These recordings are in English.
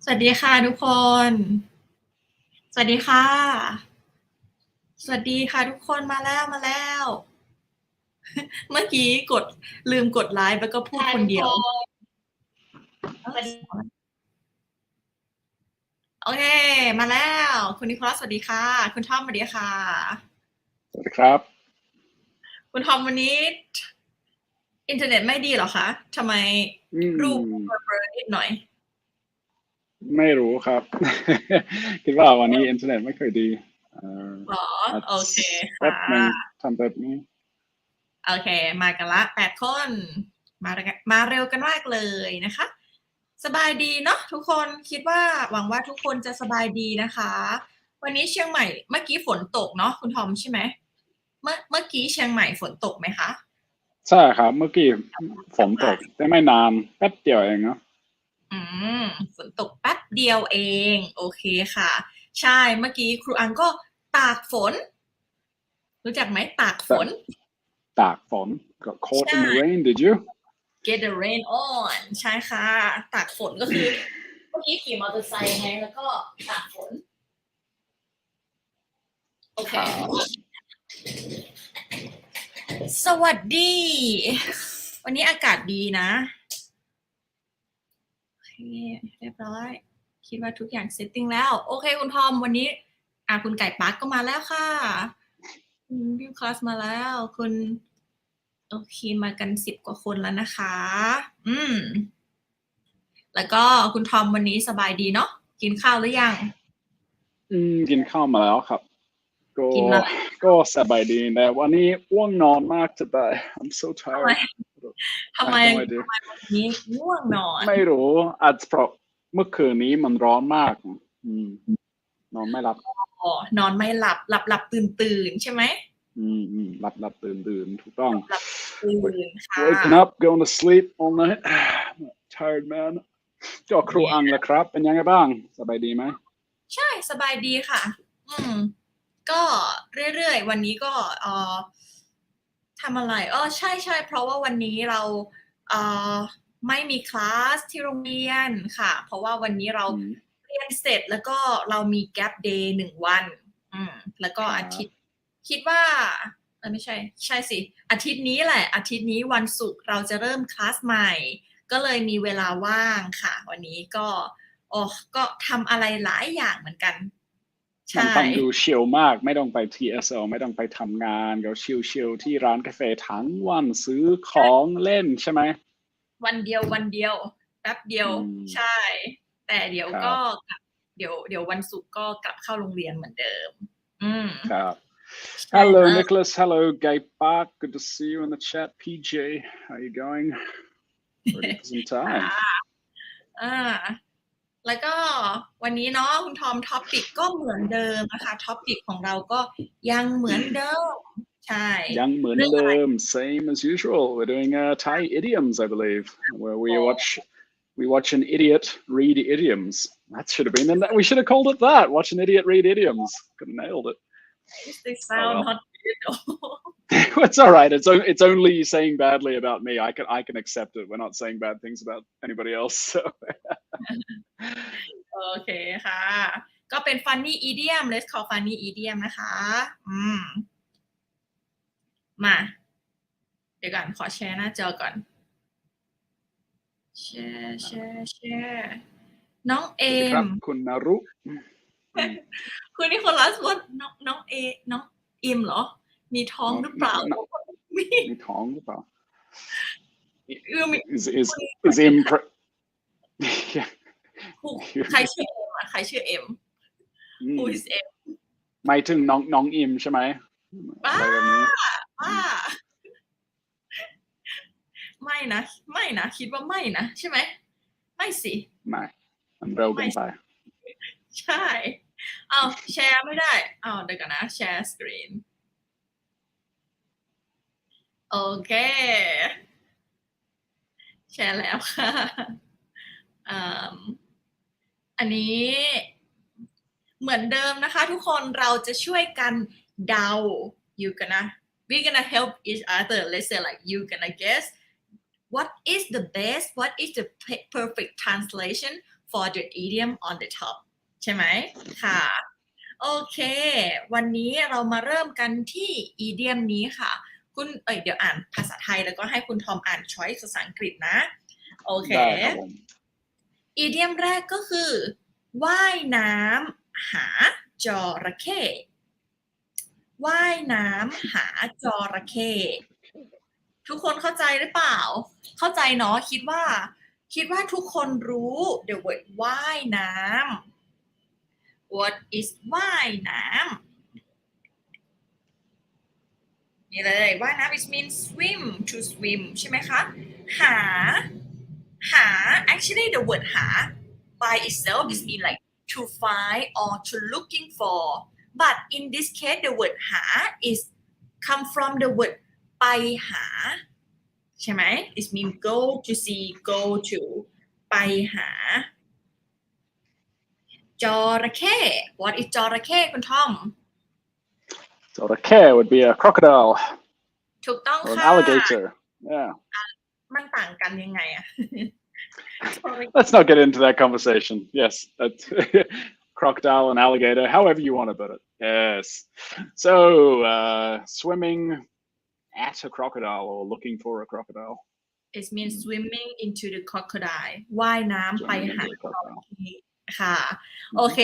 สวัสดีค่ะทุกคน สวัสดีค่ะ สวัสดีค่ะทุกคนมาแล้ว เมื่อกี้ลืมกดไลฟ์แล้วก็พูดคนเดียว โอเค มาแล้ว คุณนิโคลัสสวัสดีค่ะ คุณทอมสวัสดีค่ะ สวัสดีครับ คุณทอมวันนี้อินเทอร์เน็ตไม่ดีเหรอคะทำไมรูปเบลอๆนิดหน่อย ไม่รู้ครับ คิดว่าวันนี้อินเทอร์เน็ตไม่ค่อยดีหรอ โอเค แป๊บหนึ่ง ค่ะ ทำแบบนี้ โอเค มากันละ8 คน มาเร็วกันมากเลยนะคะ สบายดีเนาะทุกคนคิดว่าหวังว่าทุกคนจะสบายดีนะคะ วันนี้เชียงใหม่เมื่อกี้ฝนตกเนาะคุณทอมใช่ไหมเมื่อกี้เชียงใหม่ฝนตกไหมคะใช่ครับ เมื่อกี้ฝนตกแต่ไม่นานแป๊บเดียวเองเนาะ อืมฝนตกแป๊บเดียวเองโอเคค่ะ ใช่เมื่อกี้ครูอังก็ตากฝน รู้จักไหมตากฝน ตากฝน got caught ใช่ in the rain did you get the rain on ใช่ค่ะตากฝนก็คือ เมื่อกี้ขี่มอเตอร์ไซค์ไงแล้วก็ตากฝนโอเคสวัสดี วันนี้อากาศดีนะโอเคเรียบร้อยคิดว่าทุกอย่างเซตติ้งแล้วโอเคคุณทอมวันนี้คุณไก่ปักก็มาแล้วค่ะคุณพิวคลาสมาแล้วคุณโอเคมากัน10 กว่าคนแล้วนะคะแล้วก็คุณทอมวันนี้สบายดีเนาะกินข้าวหรือยังกินข้าวมาแล้วครับ กินมา ก็สบายดีแต่วันนี้อ้วงนอนมากจะตาย I'm so ทำไม tired ทำไม I have no idea วันนี้ง่วงนอน ไม่รู้อาจจะเพราะเมื่อคืนนี้มันร้อนมากนอนไม่หลับนอนไม่หลับหลับตื่นใช่ไหมหลับตื่นถูกต้อง หลับตื่นค่ะ waking up going to sleep all night tired man ก็ครูอังละครับเป็นยังไงบ้างสบายดีไหมใช่สบายดีค่ะก็เรื่อยๆวันนี้ก็ทำอะไรใช่เพราะว่าวันนี้เราไม่มีคลาสที่โรงเรียนค่ะเพราะว่าวันนี้เราเรียนเสร็จแล้วก็เรามี gap day 1 วันแล้วก็อาทิตย์คิดว่าไม่ใช่สิอาทิตย์นี้แหละอาทิตย์นี้วันศุกร์เราจะเริ่มคลาสใหม่ก็เลยมีเวลาว่างค่ะวันนี้ก็ทำอะไรหลายอย่างเหมือนกันมันฟังดูชิลมากไม่ต้องไป TSL ไม่ต้องไปทำงานก็ชิลที่ร้านกาแฟทั้งวันซื้อของเล่นใช่ไหมวันเดียวแป๊บเดียวใช่แต่เดี๋ยวก็เดี๋ยววันศุกร์ก็กลับเข้าโรงเรียนเหมือนเดิมครับ Hello Nicholas hello Gay Park good to see you in the chat PJ how are you going ready for some time แล้วก็วันนี้เนาะคุณทอมท็อปิกก็เหมือนเดิมนะคะท็อปิกของเราก็ยังเหมือนเดิมใช่ยังเหมือนเดิม same as usual we're doing Thai idioms I believe where we watch an idiot read idioms that should have been and we should have called it that watch an idiot read idioms could have nailed it they sound not good it's all right it's only saying badly about me I can accept it we're not saying bad things about anybody else so โอเคค่ะก็เป็น funny idiom let's call funny idiom นะคะมาเดี๋ยวก่อนขอแชร์หน้าจอก่อนแชร์น้องเอมคุณนารุคุณนิโคลัสว่าน้องเอ็มเหรอมีท้องหรือเปล่ามีท้องหรือเปล่า is him ใครชื่อเอ็มใครชื่อเอ็ม Who is เอ็มหมายถึงน้องอิมใช่ไหมอะไรแบบนี้ไม่นะคิดว่าไม่นะใช่ไหมไม่สิไม่มันเร็วเกินไปใช่แชร์ไม่ได้เดี๋ยวก่อนนะแชร์สกรีนโอเคแชร์แล้วค่ะอันนี้เหมือนเดิมนะคะทุกคนเราจะช่วยกันเดา we're gonna help each other let's say like you gonna guess what is the best what is the perfect translation for the idiom on the top ใช่ไหมค่ะโอเควันนี้เรามาเริ่มกันที่ idiom นี้ค่ะคุณเดี๋ยวอ่านภาษาไทยแล้วก็ให้คุณทอมอ่าน choice ภาษาอังกฤษนะโอเค ได้ครับผม idiom แรกก็คือว่ายน้ำหาจระเข้ว่ายน้ำหาจระเข้ทุกคนเข้าใจหรือเปล่าเข้าใจเนาะคิดว่าทุกคนรู้ the word ว่ายน้ำ what is ว่ายน้ำนี่เลยว่ายน้ำ it means swim to swim ใช่ไหมคะหา actually the word หา by itself is mean like to find or to looking for but in this case the word หา is come from the word ไปหาใช่ไหม it mean go to see go to ไปหาจระเข้ what is จระเข้คุณทอม So the K would be a crocodile ถูกต้อง or an ค่ะ alligator. Yeah. มันต่างกันยังไงอะ Let's not get into that conversation. Yes, that's crocodile and alligator, however you want to put it. Yes. So swimming at a crocodile or looking for a crocodile. it means swimming into the crocodile ว่ายน้ำไป Swimming หา into a crocodile. ค่ะโอเค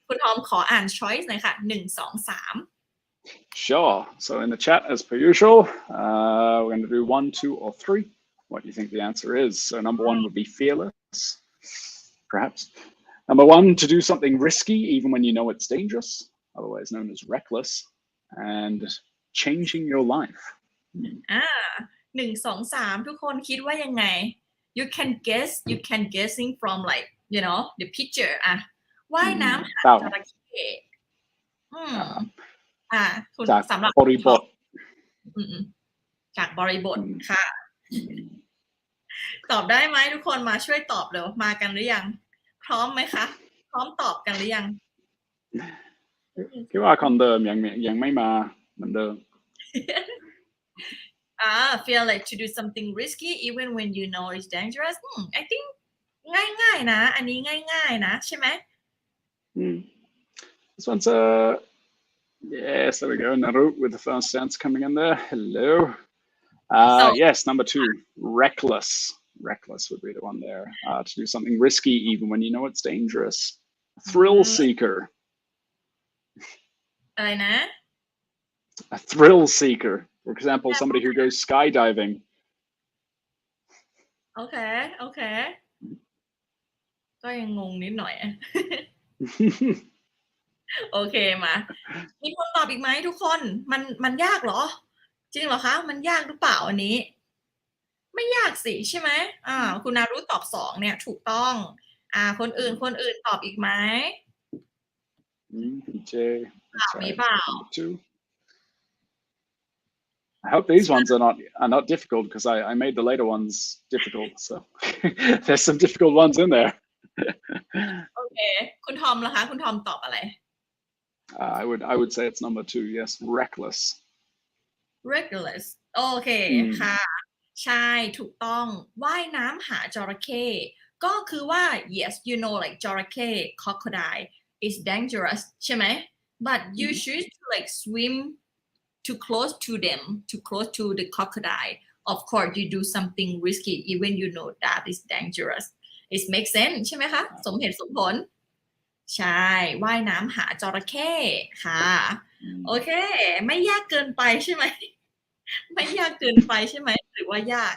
คุณทอมขออ่าน choice หน่อยค่ะ1 2 3 Sure. So in the chat, as per usual, we're going to do 1, 2, or 3. What do you think the answer is? So number 1 would be fearless, perhaps. Number 1, to do something risky even when you know it's dangerous, otherwise known as reckless, and changing your life. 1 2 3ทุกคนคิดว่ายังไง you can guessing from like the picture อะว่ายน้ำหาจระเข้คุณ จาก สำหรับบ ริบท จากบริบทค่ะตอบได้ไหมทุกคนมาช่วยตอบเร็วมากันหรือยังพร้อมไหมคะพร้อมตอบกันหรือยัง คิดว่าคนเดิมยังไม่มาเหมือนเดิม feel like to do something risky even when you know it's dangerous I think ง่ายๆนะอันนี้ง่ายๆนะใช่ไหม This one's yes, there we go. Naru with the first sense coming in there. Hello. Yes, number 2, reckless. Reckless would be the one there. To do something risky even when you know it's dangerous. Thrill seeker. อะไรนะ A thrill seeker. For example, somebody who goes skydiving. โอเคก็ยังงงนิดหน่อย โอเคมามีคนตอบอีกไหมทุกคนมันยากเหรอจริงเหรอคะมันยากหรือเปล่าอันนี้ไม่ยากสิใช่ไหมคุณนารุตอบ2เนี่ยถูกต้องคนอื่นตอบอีกไหมPJ. มีเปล่า 2. I hope these ones are not difficult because I made the later ones difficult. So there's some difficult ones in there. โอเคคุณทอมล่ะคะคุณทอมตอบอะไรI would say it's number 2. Yes, reckless. reckless โอเคค่ะใช่ถูกต้องว่ายน้ำหาจระเข้ก็คือว่า yes you know like จระเข้ crocodile is dangerous ใช่ไหม but you choose to like swim too close to them too close to the crocodile of course you do something risky even you know that is dangerous it makes sense ใช่ไหมคะสมเหตุสมผลใช่ว่ายน้ำหาจระเข้ค่ะโอเคไม่ยากเกินไปใช่ไหมไม่ยากเกินไปใช่ไหมหรือว่ายาก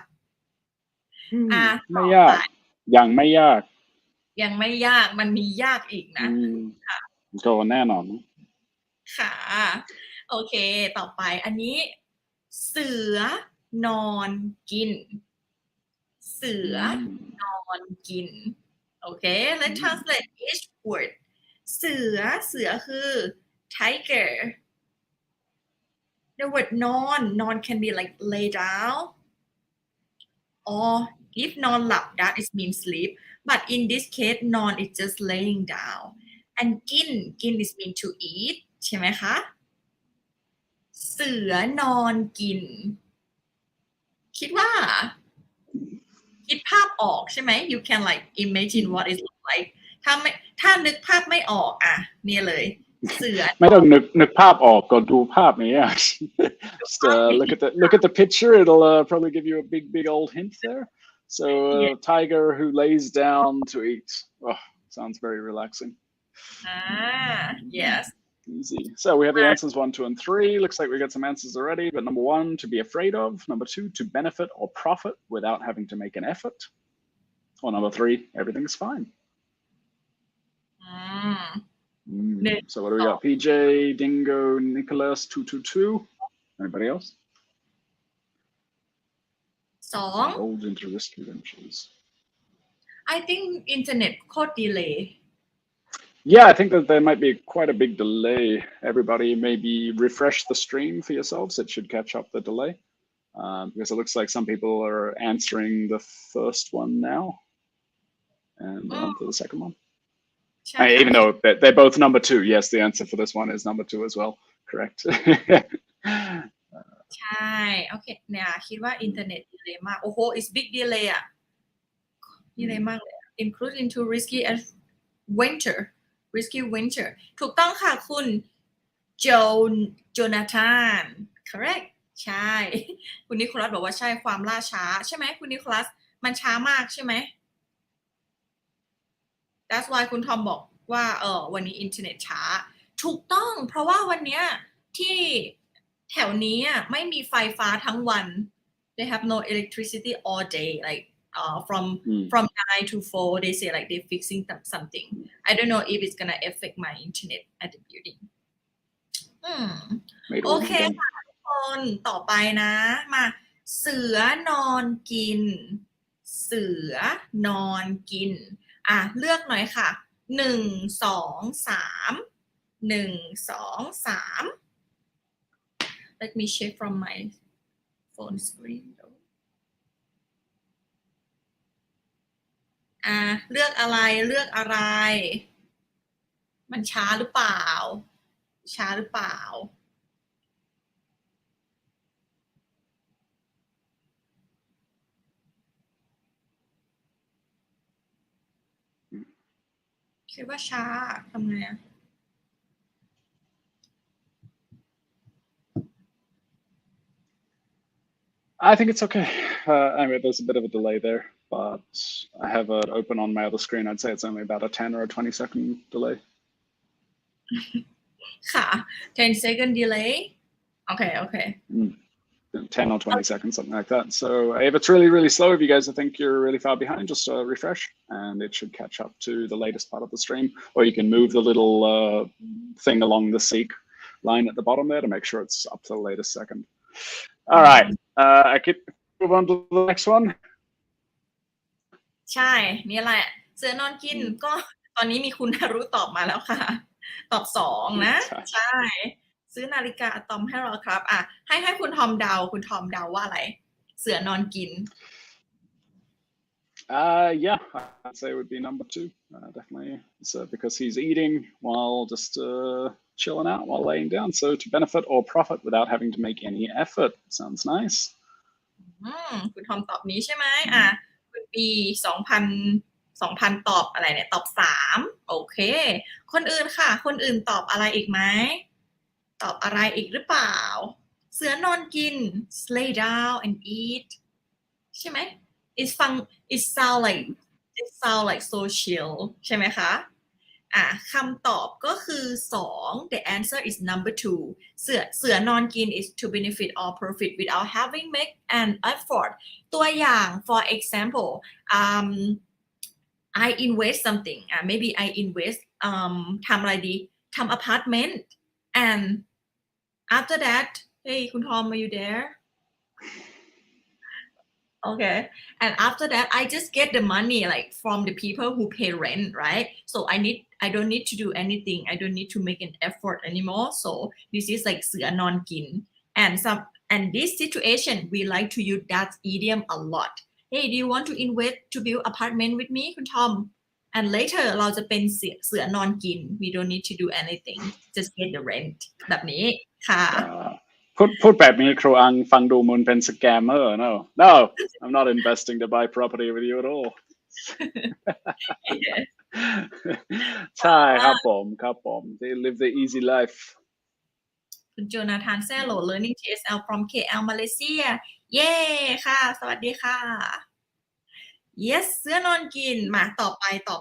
ไม่ยากยังไม่ยากมันมียากอีกนะค่ะก็แน่นอนค่ะโอเคต่อไปอันนี้เสือนอนกินเสือนอนกินโอเค let's translate each word เสือคือ tiger the word none can be like lay down or if นอนหลับ that is mean sleep but in this case none is just laying down and กิน is mean to eat ใช่ไหมคะเสือนอนกินคิดภาพ ออกใช่ไหม you can like imagine what it look like ถ้านึกภาพไม่ออกอ่ะเนี่ยเลยเสือ ไม่ต้องนึกภาพออกก็ดูภาพนี้ Just look at the picture. It'll probably give you a big old hint there. So tiger who lays down to eat. Oh, sounds very relaxing. Yes. Easy. So we have the answers 1, 2, and 3. Looks like we got some answers already. But number 1, to be afraid of. Number 2, to benefit or profit without having to make an effort. Or number 3, everything's fine. So what do we got? PJ, Dingo, Nicholas, 222. Anybody else? 2 Old into risky ventures. I think internet โคตร delay. Yeah, I think that there might be quite a big delay. Everybody maybe refresh the stream for yourselves. It should catch up the delay. Because it looks like some people are answering the first one now. And on to the second one. Even though they're both number 2. Yes, the answer for this one is number 2 as well. Correct. ใช่โอเคเนี่ยคิดว่าอินเทอร์เน็ต delay มากโอ้โห is big delay อ่ะ delay มากเลย include into risky venture ถูกต้องค่ะคุณโจนาธาน correct ใช่คุณนิโคลัสบอกว่าใช่ความล่าช้าใช่ไหมคุณนิโคลัสมันช้ามากใช่ไหม That's why คุณทอมบอกว่าวันนี้อินเทอร์เน็ตช้าถูกต้องเพราะว่าวันเนี้ยที่แถวนี้ไม่มีไฟฟ้าทั้งวัน they have no electricity all day like from 9 to 4 they say like they fixing something I don't know if it's gonna affect my internet at the building โอเคค่ะทุกคนต่อไปนะมาเสือนอนกินเสือนอนกินเลือกหน่อยค่ะ1 2 3 1 2 3 Let me check from my phone screen เลือกอะไรมันช้าหรือเปล่าคิดว่าช้าทำไงI think it's okay. I mean, there's a bit of a delay there, but I have it open on my other screen. I'd say it's only about a 10 or a 20 second delay. ค่ะ 10 second delay okay 10 or 20 seconds, something like that. So if it's really slow, if you guys think you're really far behind, just refresh and it should catch up to the latest part of the stream. Or you can move the little thing along the seek line at the bottom there to make sure it's up to the latest second. All right, I could move on to the next one. ใช่นี่แหละเสือนอนกินก็ตอนนี้มีคุณฮารุตอบมาแล้วค่ะตอบ2นะใช่ซื้อนาฬิกาอะตอมให้เราครับให้คุณทอมเดาว่าอะไรเสือนอนกิน Yeah, I'd say it would be number 2, definitely. So because he's eating while just chilling out while laying down. So to benefit or profit without having to make any effort. Sounds nice. คุณทอมตอบนี้ใช่ไหมคุณปี2,000 ตอบอะไรเนี่ยตอบ3โอเคคนอื่นค่ะคนอื่นตอบอะไรอีกไหมตอบอะไรอีกหรือเปล่าเสือนอนกิน lay down and eat ใช่ไหมit sound like so chill ใช่ไหมคะคำตอบก็คือ2 the answer is number 2เสือนอนกิน is to benefit or profit without having make an effort ตัวอย่าง for example I invest something maybe I invest ทำอะไรดีทำ apartment and after that hey คุณทอม are you there okay and after that I just get the money like from the people who pay rent right so I don't need to do anything I don't need to make an effort anymore so this is like เสือนอนกินand this situation we like to use that idiom a lot hey do you want to invest to build apartment with me คุณทอม and later เราจะเป็นเสือนอนกิน we don't need to do anything just get the rent แบบนี้ค่ะ พูดแบบนี้ครูอังฟังดูเหมือนเป็นสแกมเมอร์ no I'm not investing to buy property with you at all ใช่ครับผม they live the easy life คุณโจนาธานแซ่โหล learning TSL from KL Malaysia เย้ค่ะ สวัสดีค่ะ yes เสื้อนอนกินมาต่อ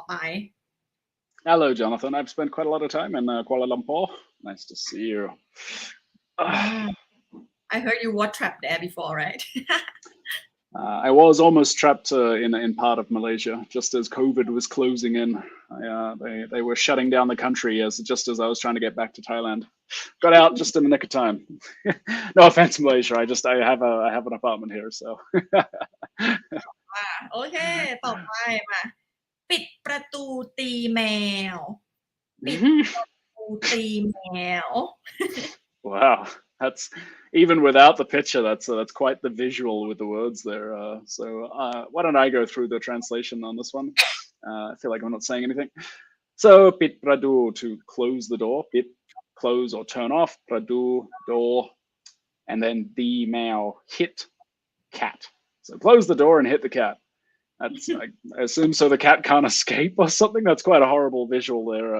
ไป Hello Jonathan I've spent quite a lot of time in Kuala Lumpur nice to see you I heard you were trapped there before right I was almost trapped in part of Malaysia just as COVID was closing in. They were shutting down the country just as I was trying to get back to Thailand. Got out just in the nick of time. No offense, Malaysia. I have an apartment here, so. โอเคต่อไปมาปิดประตูตีแมวปิดประตูตีแมว Wow, that's even without the picture. That's quite the visual with the words there. So why don't I go through the translation on this one? I feel like I'm not saying anything. So pit pradu to close the door. Pit close or turn off. Pradu door, and then the mao hit cat. So close the door and hit the cat. That's I assume so the cat can't escape or something. That's quite a horrible visual there.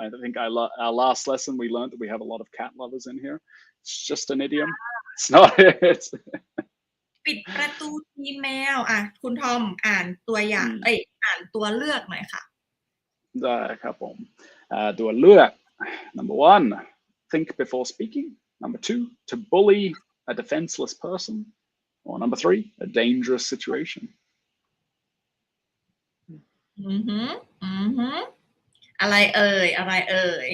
I think our last lesson we learned that we have a lot of cat lovers in here. It's just an idiom. It's not it. ปิดประตูตีแมวคุณทอมอ่านตัวอย่างอ่านตัวเลือกหน่อยค่ะ ได้ครับผมตัวเลือก number 1 think before speaking. Number 2 to bully a defenseless person. Or number 3 a dangerous situation. อะไรเอ่ย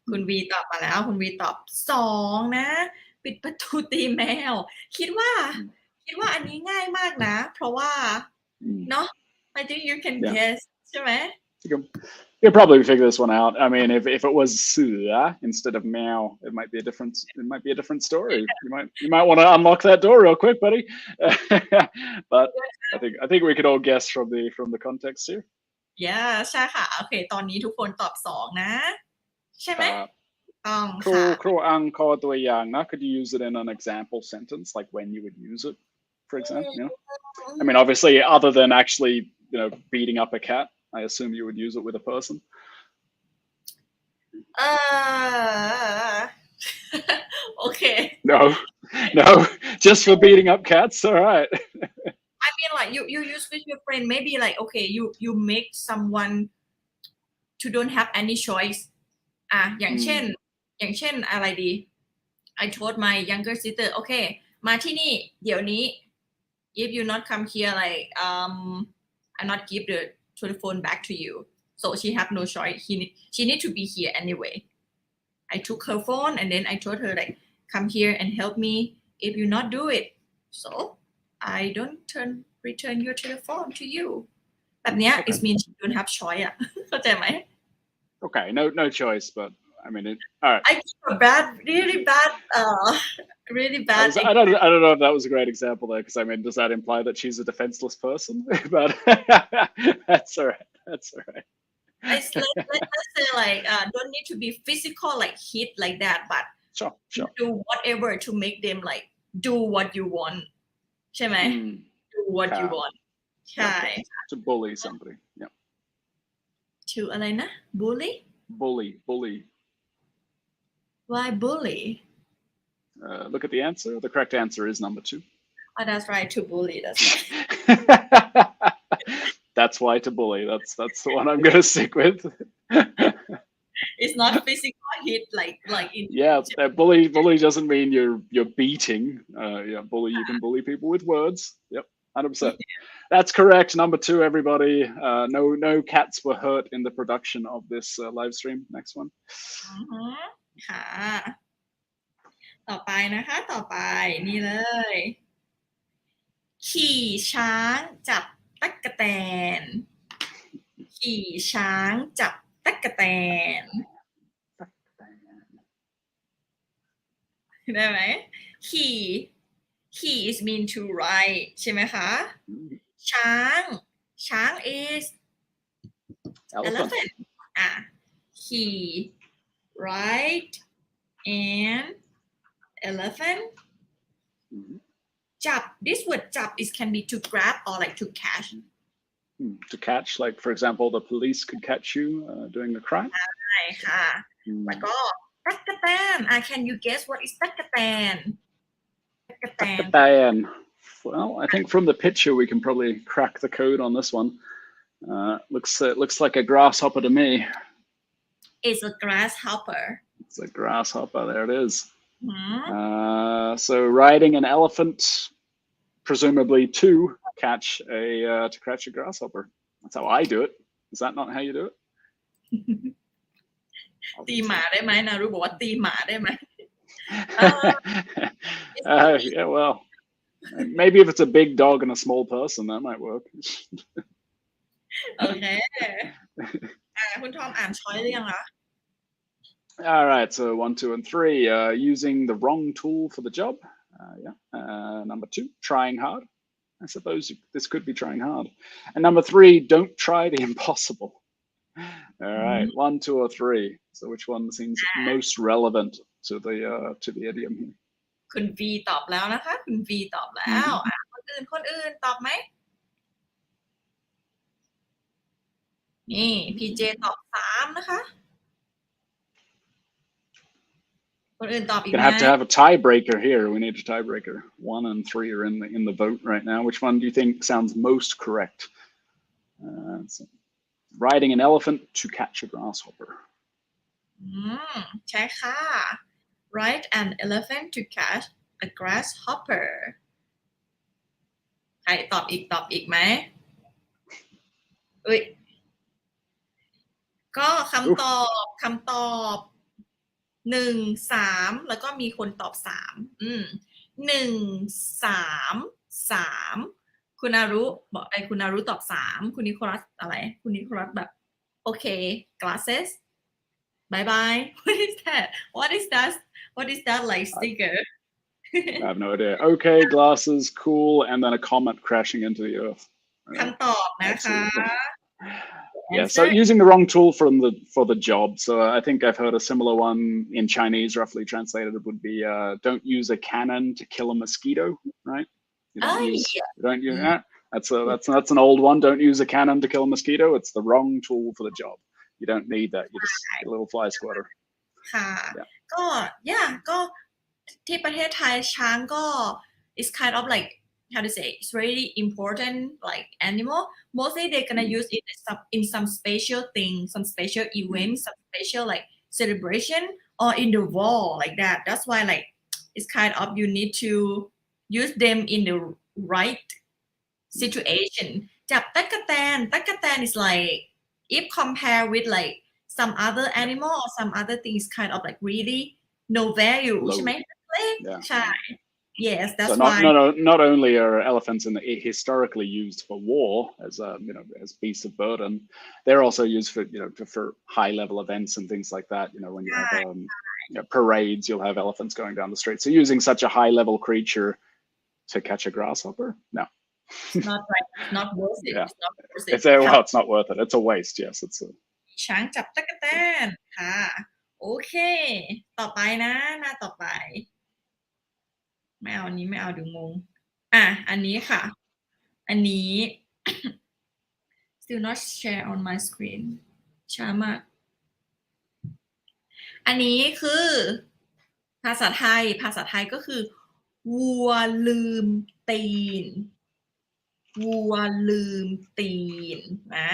คุณวีตอบมาแล้วคุณวีตอบ2นะปิดประตูตีแมวคิดว่าอันนี้ง่ายมากนะเพราะว่าเนาะ I think you can guess ใช่ไหม You could probably figure this one out. I mean, if it was Sua instead of Meow, it might be a different story. You might want to unlock that door real quick, buddy. But I think we could all guess from the context here. Yeah ใช่ค่ะโอเคตอนนี้ทุกคนตอบ2นะใช่ไหมต้องค่ะ ครูอังขอตัวอย่างนะ Could you use it in an example sentence, like when you would use it, for example? You know? I mean, obviously, other than actually, beating up a cat, I assume you would use it with a person. Okay. No, just for beating up cats. All right. I mean, like you use with your friend. Maybe like okay, you make someone to don't have any choice. อย่างเช่นอะไรดี I told my younger sister, okay, มาที่นี่เดี๋ยวนี้ if you not come here, like I not give the telephone back to you. So she have no choice. She need to be here anyway. I took her phone and then I told her like, come here and help me. If you not do it, so I don't return your telephone to you. แบบเนี้ย it means you don't have choice เข้าใจไหม Okay, no choice, but I mean, all right. I give a really bad. I don't know if that was a great example there, because I mean, does that imply that she's a defenseless person? But that's all right. Let's say like don't need to be physical like hit like that, but sure. do whatever to make them like do what you want. ใช่ไหม Do what you want. ใช่ To bully somebody. Yeah. To อะไรนะ bully. Bully. Why bully? Look at the answer. The correct answer is number 2. Oh, that's right. To bully. That's right. That's why to bully. That's the one I'm gonna stick with. It's not physical hit like in. Yeah, bully doesn't mean you're beating. Bully. You can bully people with words. Yep, 100%. That's correct. Number 2, everybody. No cats were hurt in the production of this live stream. Next one. ค่ะต่อไปนะคะต่อไปนี่เลยขี่ช้างจับตั๊กแตนขี่ช้างจับตั๊กแตนได้ไหมขี่ is mean to ride ใช่ไหมคะช้าง is elephant ขี่ ride and elephant Mhm. จับ this word จับ is can be to grab or like to catch To catch, like for example, the police could catch you doing a crime. ใช่ค่ะ Mm. แล้วก็ตั๊กแตน can you guess what is ตั๊กแตน Takatayan. Well, I think from the picture we can probably crack the code on this one. Looks like a grasshopper to me. is a grasshopper It's a grasshopper. There it is. หืม So riding an elephant, presumably to catch a grasshopper. That's how I do it. Is that not how you do it? ตีหมาได้ไหมนารุบอกว่าตีหมาได้ไหม Yeah, well, maybe if it's a big dog and a small person, that might work. โอเค คุณทอมอ่านช้อยหรือยังคะ All right, so 1, 2, and 3. Using the wrong tool for the job. Number 2, trying hard. I suppose this could be trying hard. And number 3, don't try the impossible. All right, 1, 2, or 3. So which one seems most relevant to the idiom here? คุณวีตอบแล้วนะคะ คุณวีตอบแล้วคนอื่นตอบไหมนี่พีเจตอบ3นะคะคนอื่นตอบอีกไหม Gonna have to have a tiebreaker here. We need a tiebreaker. 1 and 3 are in the vote right now. Which one do you think sounds most correct? So, riding an elephant to catch a grasshopper. ใช่ค่ะ ride an elephant to catch a grasshopper ใครตอบอีกไหมอุ้ยก็คำตอบ1 3แล้วก็มีคนตอบ3 1 3 3คุณนารุบอกคุณนารุตอบ3คุณนิโคลัสอะไรคุณนิโคลัสแบบโอเค glasses bye bye what is that like sticker I have no idea. Okay, glasses, cool, and then a comet crashing into the earth. คำตอบนะคะ Yeah, so using the wrong tool for the job. So I think I've heard a similar one in Chinese, roughly translated, it would be don't use a cannon to kill a mosquito, right? You don't use that. That's an old one. Don't use a cannon to kill a mosquito. It's the wrong tool for the job. You don't need that. You just get a little fly swatter. ค่ะก็ที่ประเทศไทยช้างก็ is kind of like how to say it's really important like animal mostly they're gonna use it in some special thing some special event some special like celebration or in the wall like that that's why like it's kind of you need to use them in the right situation จับตั๊กแตน is like if compare with like some other animal or some other things kind of like really no value ใช่ไหมใช่ yes that's so why not only are elephants historically used for war as beasts of burden, they're also used for high level events and things like that. When you have parades, you'll have elephants going down the street. So using such a high level creature to catch a grasshopper, no. It's not right. It's not worth it. Yeah. It's not worth it. It's not worth it. It's a waste. Yes, it's a. ช้างจับตั๊กแตนค่ะโอเคต่อไปนะหน้าต่อไปไม่เอาอันนี้ไม่เอาเดี๋ยวงงอันนี้ค่ะอันนี้ still not share on my screen ช้ามากอันนี้คือภาษาไทยก็คือวัวลืมตีนนะ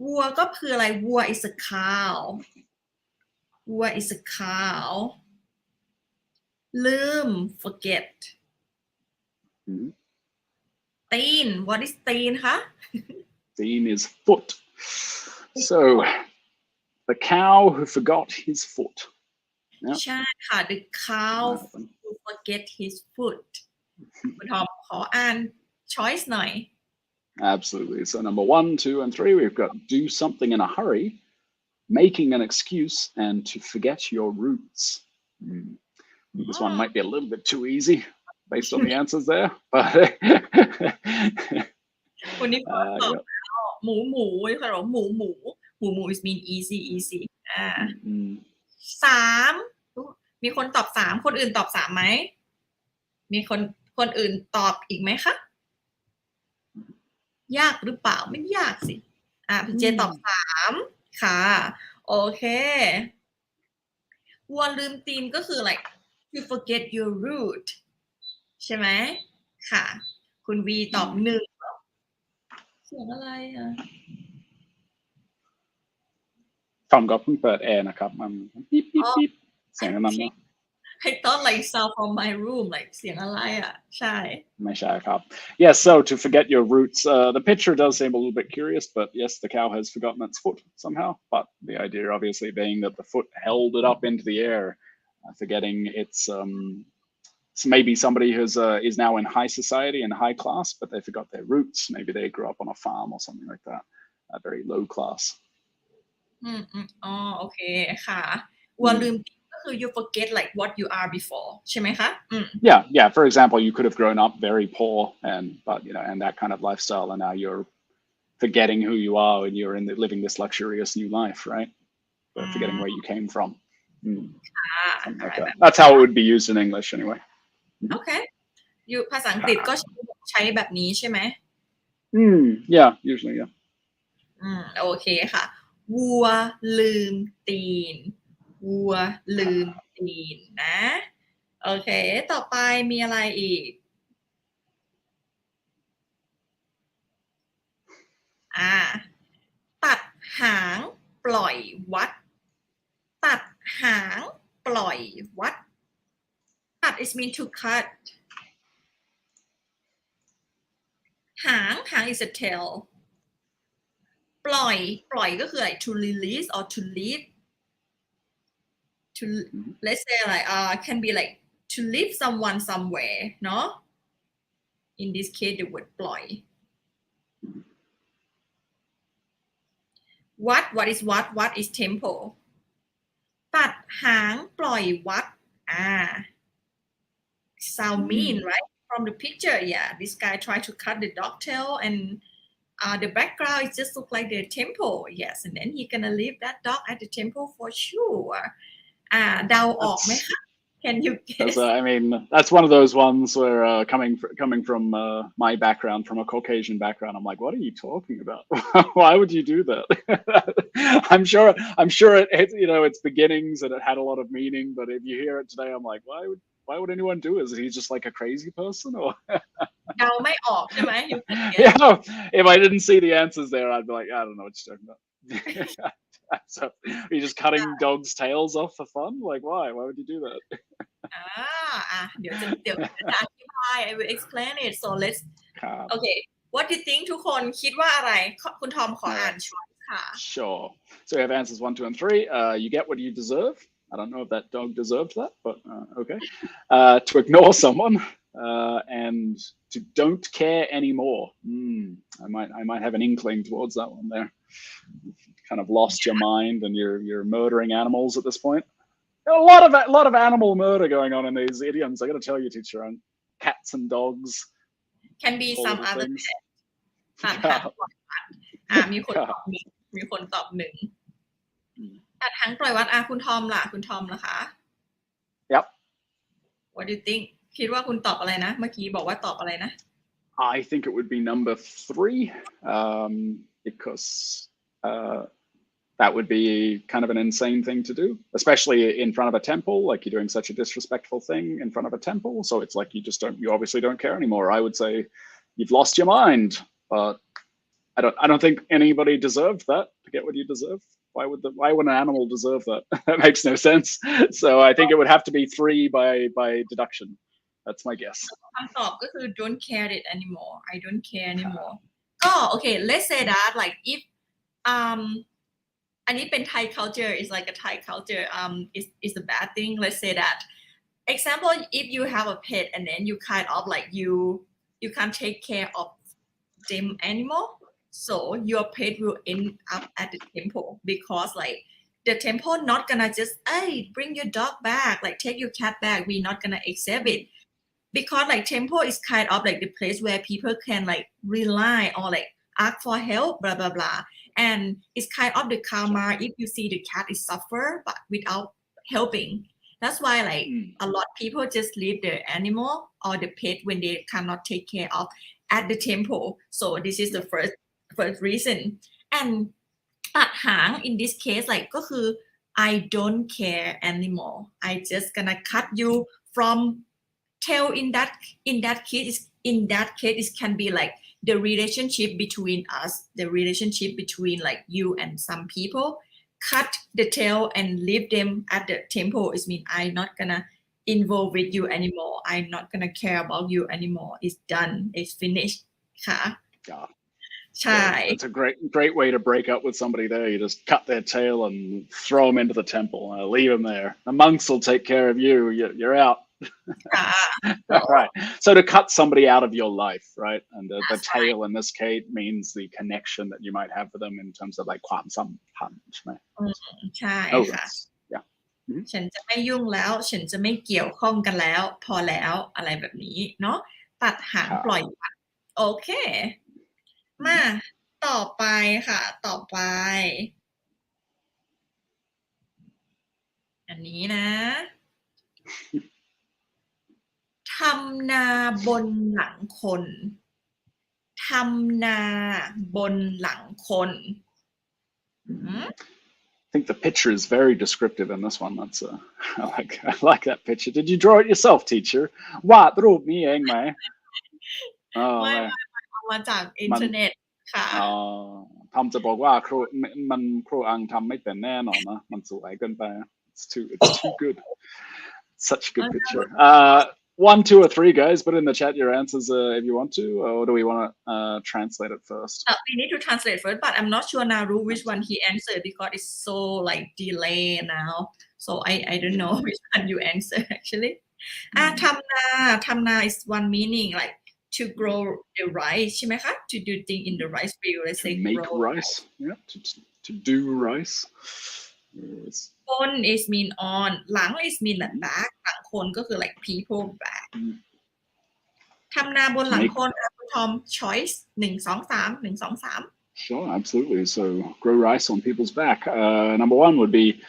วัวก็คืออะไรวัว is a cow ลืม forget ตีน what is ตีนคะ ตีน is foot. So the cow who forgot his foot. ใช่ค่ะ the cow who forget his foot คุณทอมขออ่าน choice หน่อย Absolutely. So number 1, 2, and 3, we've got do something in a hurry, making an excuse, and to forget your roots. This one might be a little bit too easy based on the answers there, but คนนี้ก็ตอบแล้วหมูค่ะหมู is mean easy 3 มีคนตอบ3คนอื่นตอบ3ไหมมีคนอื่นตอบอีกไหมคะยากหรือเปล่าไม่ยากสิพี่เจตอบ3ค่ะโอเควัวลืมตีนก็คือ like you forget your root ใช่ไหมค่ะคุณวีตอบ1เสียงอะไรคอมก็เพิ่งเปิดแอร์นะครับมันปิ๊บปิ๊บปิ๊บเสียงนั้นเนาะ I thought like sound from my room like เสียงอะไรใช่ ไม่ใช่ครับ Yes, so to forget your roots, the picture does seem a little bit curious, but yes, the cow has forgotten its foot somehow. But the idea obviously being that the foot held it up into the air, forgetting its. So maybe somebody who's is now in high society and high class, but they forgot their roots. Maybe they grew up on a farm or something like that, very low class. โอเคค่ะวัวลืมก็คือ you forget like what you are before ใช่ไหมคะYeah. For example, you could have grown up very poor and that kind of lifestyle, and now you're forgetting who you are and you're living this luxurious new life, right? But forgetting where you came from. Something like that. That's how it would be used in English anyway. Okay ภาษาอังกฤษก็ใช้แบบนี้ใช่ไหมYeah, usually, yeah. โอเคค่ะวัวลืมตีนวัวลืมตีนนะโอเคต่อไปมีอะไรอีกตัดหางปล่อยวัดตัดหางปล่อยวัดตัด is mean to cut หาง is a tail ปล่อยก็คือ like to release or to leave to let's say like can be like to leave someone somewhere เนาะ in this case the word ปล่อยwhat is what is temple ตัดหางปล่อยวัดsound mean right from the picture yeah this guy tried to cut the dog tail and the background is just look like the temple yes and then he gonna leave that dog at the temple for sure เดาออกไหมคะ Can you guess? I mean, that's one of those ones where coming from my background, from a Caucasian background, I'm like, what are you talking about? Why would you do that? I'm sure it its beginnings and it had a lot of meaning, but if you hear it today, I'm like, why would anyone do it? Is he just like a crazy person or? เดาไม่ออกใช่ไหม Yeah, if I didn't see the answers there, I'd be like, I don't know what you're talking about. So you're just cutting dogs' tails off for fun? Like, why? Why would you do that? เดี๋ยวจะอธิบาย I will explain it so let's okay what do you think ทุกคนคิดว่าอะไรคุณทอมขออ่านช่วยค่ะ Sure. So we have answers 1, 2, and 3. You get what you deserve. I don't know if that dog deserved that, but okay. To ignore someone and to don't care anymore. I might have an inkling towards that one there. Kind of lost your mind and you're murdering animals at this point. A lot of animal murder going on in these idioms. I got to tell you, teacher, on cats and dogs. Can be some other things. มีคนตอบ1ตัดหางปล่อยวัดคุณทอมล่ะคุณทอมล่ะคะ Yep. What do you think คิดว่าคุณตอบอะไรนะเมื่อกี้บอกว่าตอบอะไรนะ I think it would be number 3 because that would be kind of an insane thing to do, especially in front of a temple. Like you're doing such a disrespectful thing in front of a temple. So it's like you obviously don't care anymore. I would say you've lost your mind, but I don't think anybody deserved that to get what you deserve. Why would an animal deserve that? That makes no sense. So I think it would have to be 3 by deduction. That's my guess. คำตอบก็คือ don't care it anymore I don't care anymore ก็โอเค let's say that like if อันนี้เป็น Thai culture is like a Thai culture is a bad thing let's say that example if you have a pet and then you kind of like you can't take care of them anymore so your pet will end up at the temple because like the temple not gonna just bring your dog back like take your cat back we not gonna accept it because like temple is kind of like the place where people can like rely or like ask for help blah blah blah and it's kind of the karma if you see the cat is suffer but without helping That's why like a lot of people just leave the animal or the pet when they cannot take care of at the temple. So this is the first reason. And ตัดหาง in this case like ก็คือ I don't care anymore. I just gonna cut you from tail. In that case it can be like the relationship between us, the relationship between like you and some people. Cut the tail and leave them at the temple. It means I'm not gonna involve with you anymore. I'm not gonna care about you anymore. It's done. It's finished. ค่ะ ใช่ That's a great way to break up with somebody there. You just cut their tail and throw them into the temple. Leave them there. The monks will take care of you. You're out. Right. So to cut somebody out of your life, right? And the tail in this case means the connection that you might have with them in terms of like ความสัมพันธ์ใช่ไหม ใช่ค่ะ yeah. ฉันจะไม่ยุ่งแล้วฉันจะไม่เกี่ยวข้องกันแล้วพอแล้วอะไรแบบนี้เนาะตัดหางปล่อยวัดโอเคมาต่อไปค่ะต่อไปอันนี้นะทำนาบนหลังคนทำนาบนหลังคน I think the picture is very descriptive in this one. That's I like that picture. Did you draw it yourself, teacher? วาดรูปนี้เองไหมไม่เอามาจากอินเทอร์เน็ตค่ะทำจะบอกว่าครูอังทำไม่เป็นแน่นอนนะมันสวยเกินไป It's too good. Such a good picture. 1, 2, or 3 guys, put in the chat your answers if you want to, or do we want to translate it first? We need to translate first, but I'm not sure Naru which one he answered because it's so like delay now. So I don't know which one you answer actually. ทำนา is one meaning like to grow the rice ใช่ไหมคะ to do things in the rice field. Let's say make rice. Yeah, to do rice. Yes. คน is mean on หลัง is mean like back หลังคนก็คือ like people back ทำนาบนหลังคนคุณทอม choice 1 2 3 1 2 3 Sure, absolutely. So grow rice on people's back. Number 1 would be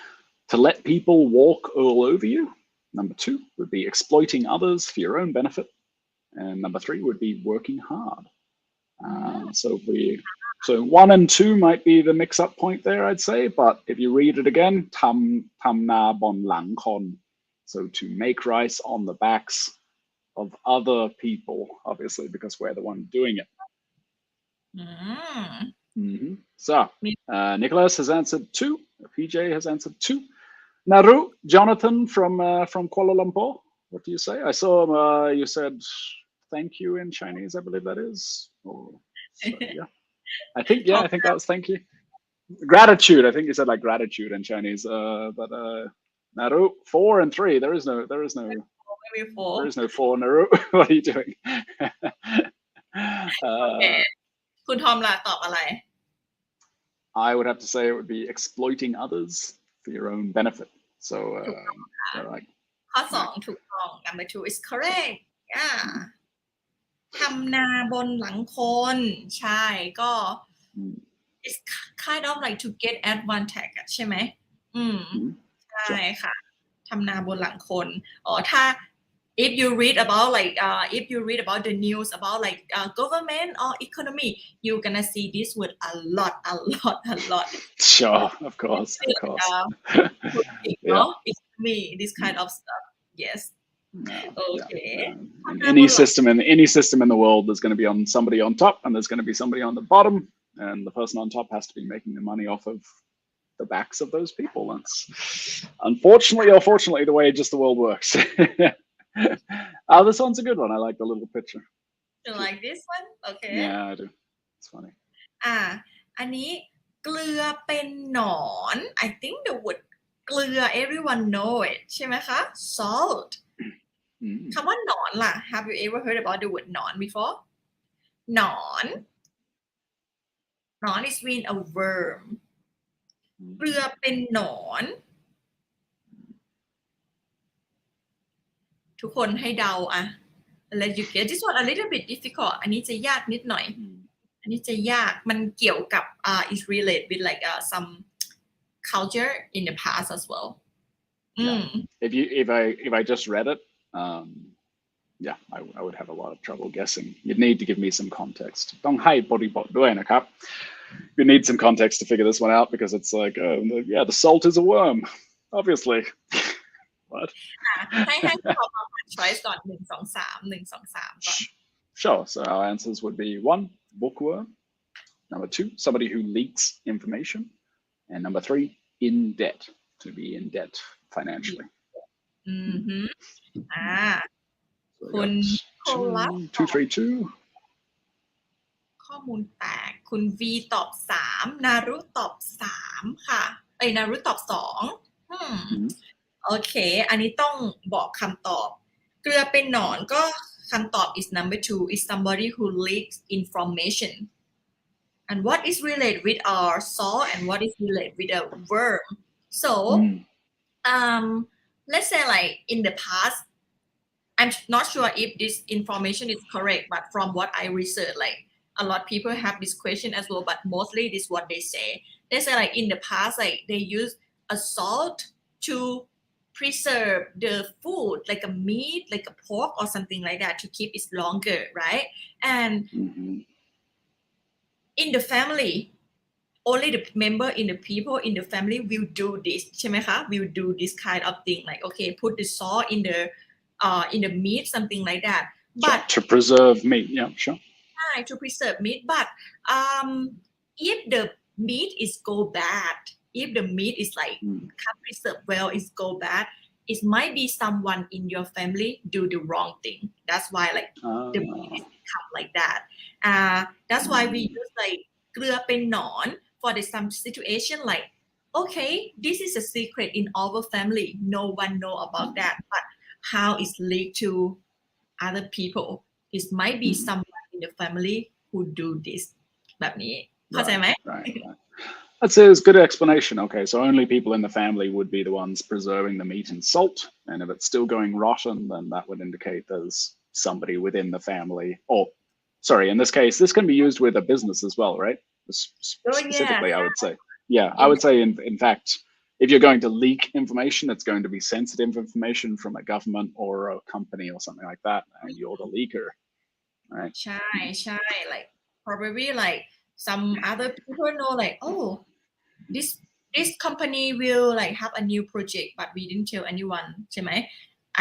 to let people walk all over you. Number 2 would be exploiting others for your own benefit. And number 3 would be working hard. So 1 and 2 might be the mix-up point there, I'd say. But if you read it again, ทำนาบนหลังคน so to make rice on the backs of other people, obviously, because we're the one doing it. So Nicholas has answered 2. PJ has answered 2. Naru, Jonathan from Kuala Lumpur, what do you say? I saw you said thank you in Chinese, I believe that is. Yeah. I think that was thank you. Gratitude. I think you said like gratitude in Chinese. But Naru, 4 and 3. There is no 4. Naru, what are you doing? คุณทอมล่ะตอบอะไร I would have to say it would be exploiting others for your own benefit. So like ข้อ 2 ถูกต้อง number 2 is correct. Yeah. ทำนาบนหลังคนใช่ก็ it's kind of like to get advantage ใช่ไหมใช่ค่ะทำนาบนหลังคนถ้า if you read about the news about like government or economy you're gonna see this word a lot. Sure, of course. Economy, this kind of stuff. Yes. Okay. Any system in the world, there's going to be somebody on top and there's going to be somebody on the bottom, and the person on top has to be making the money off of the backs of those people. That's unfortunately or fortunately the way just the world works. This one's a good one. I like the little picture. You like this one? Okay. Yeah, I do. It's funny. อันนี้เกลือเป็นหนอน I think the word เกลือ everyone know it ใช่ไหมคะ salt คำว่าหนอนล่ะ Have you ever heard about the word หนอน before หนอน is mean a worm เกลือเป็นหนอน ทุกคนให้เดาlet you get this one a little bit difficult อันนี้จะยากนิดหน่อยอันนี้จะยากมันเกี่ยวกับis related with like some culture in the past as well If I just read it, yeah, I would have a lot of trouble guessing. You'd need to give me some context. ต้องให้บริบทด้วยนะครับ You need some context to figure this one out because it's like, yeah, the salt is a worm, obviously. What? ให้ตอบมาผ่าน choice ก่อน1 2 3 1 2 3ก่อน Sure. So our answers would be 1, bookworm. Number 2, somebody who leaks information. And number 3, in debt, to be in debt financially. คุณ 232. ข้อมูลแตกคุณ V ตอบ3นารุตอบ3ค่ะนารุตอบ2โอเคอันนี้ต้องบอกคำตอบเกลือเป็นหนอนก็คำตอบ is number 2 is somebody who leaks information and what is related with our salt and what is related with a worm so let's say like in the past I'm not sure if this information is correct but from what I researched like a lot of people have this question as well but mostly this is what they say like in the past like they use a salt to preserve the food like a meat like a pork or something like that to keep it longer right and in the family only the member in the people in the family will do this ใช่ไหมคะ will do this kind of thing like okay put the salt in the meat something like that but to preserve meat yeah sure to preserve meat but if the meat is go bad if the meat is like can't preserve well is go bad it might be someone in your family do the wrong thing that's why like the meat is become like that that's why we use like เกลือเป็นหนอน for the some situation like okay this is a secret in our family no one know about that but how it's leaked to other people it might be someone in the family who do this แบบนี้เข้าใจไหม right. That's a good explanation. Okay, so only people in the family would be the ones preserving the meat in salt, and if it's still going rotten, then that would indicate there's somebody within the family. Or, sorry, in this case, this can be used with a business as well, right? Specifically, I would say. Yeah, I would say, in fact, if you're going to leak information, it's going to be sensitive information from a government or a company or something like that, and you're the leaker, right? ใช่ like probably like some other people know like oh this company will like have a new project but we didn't tell anyone ใช่ไหม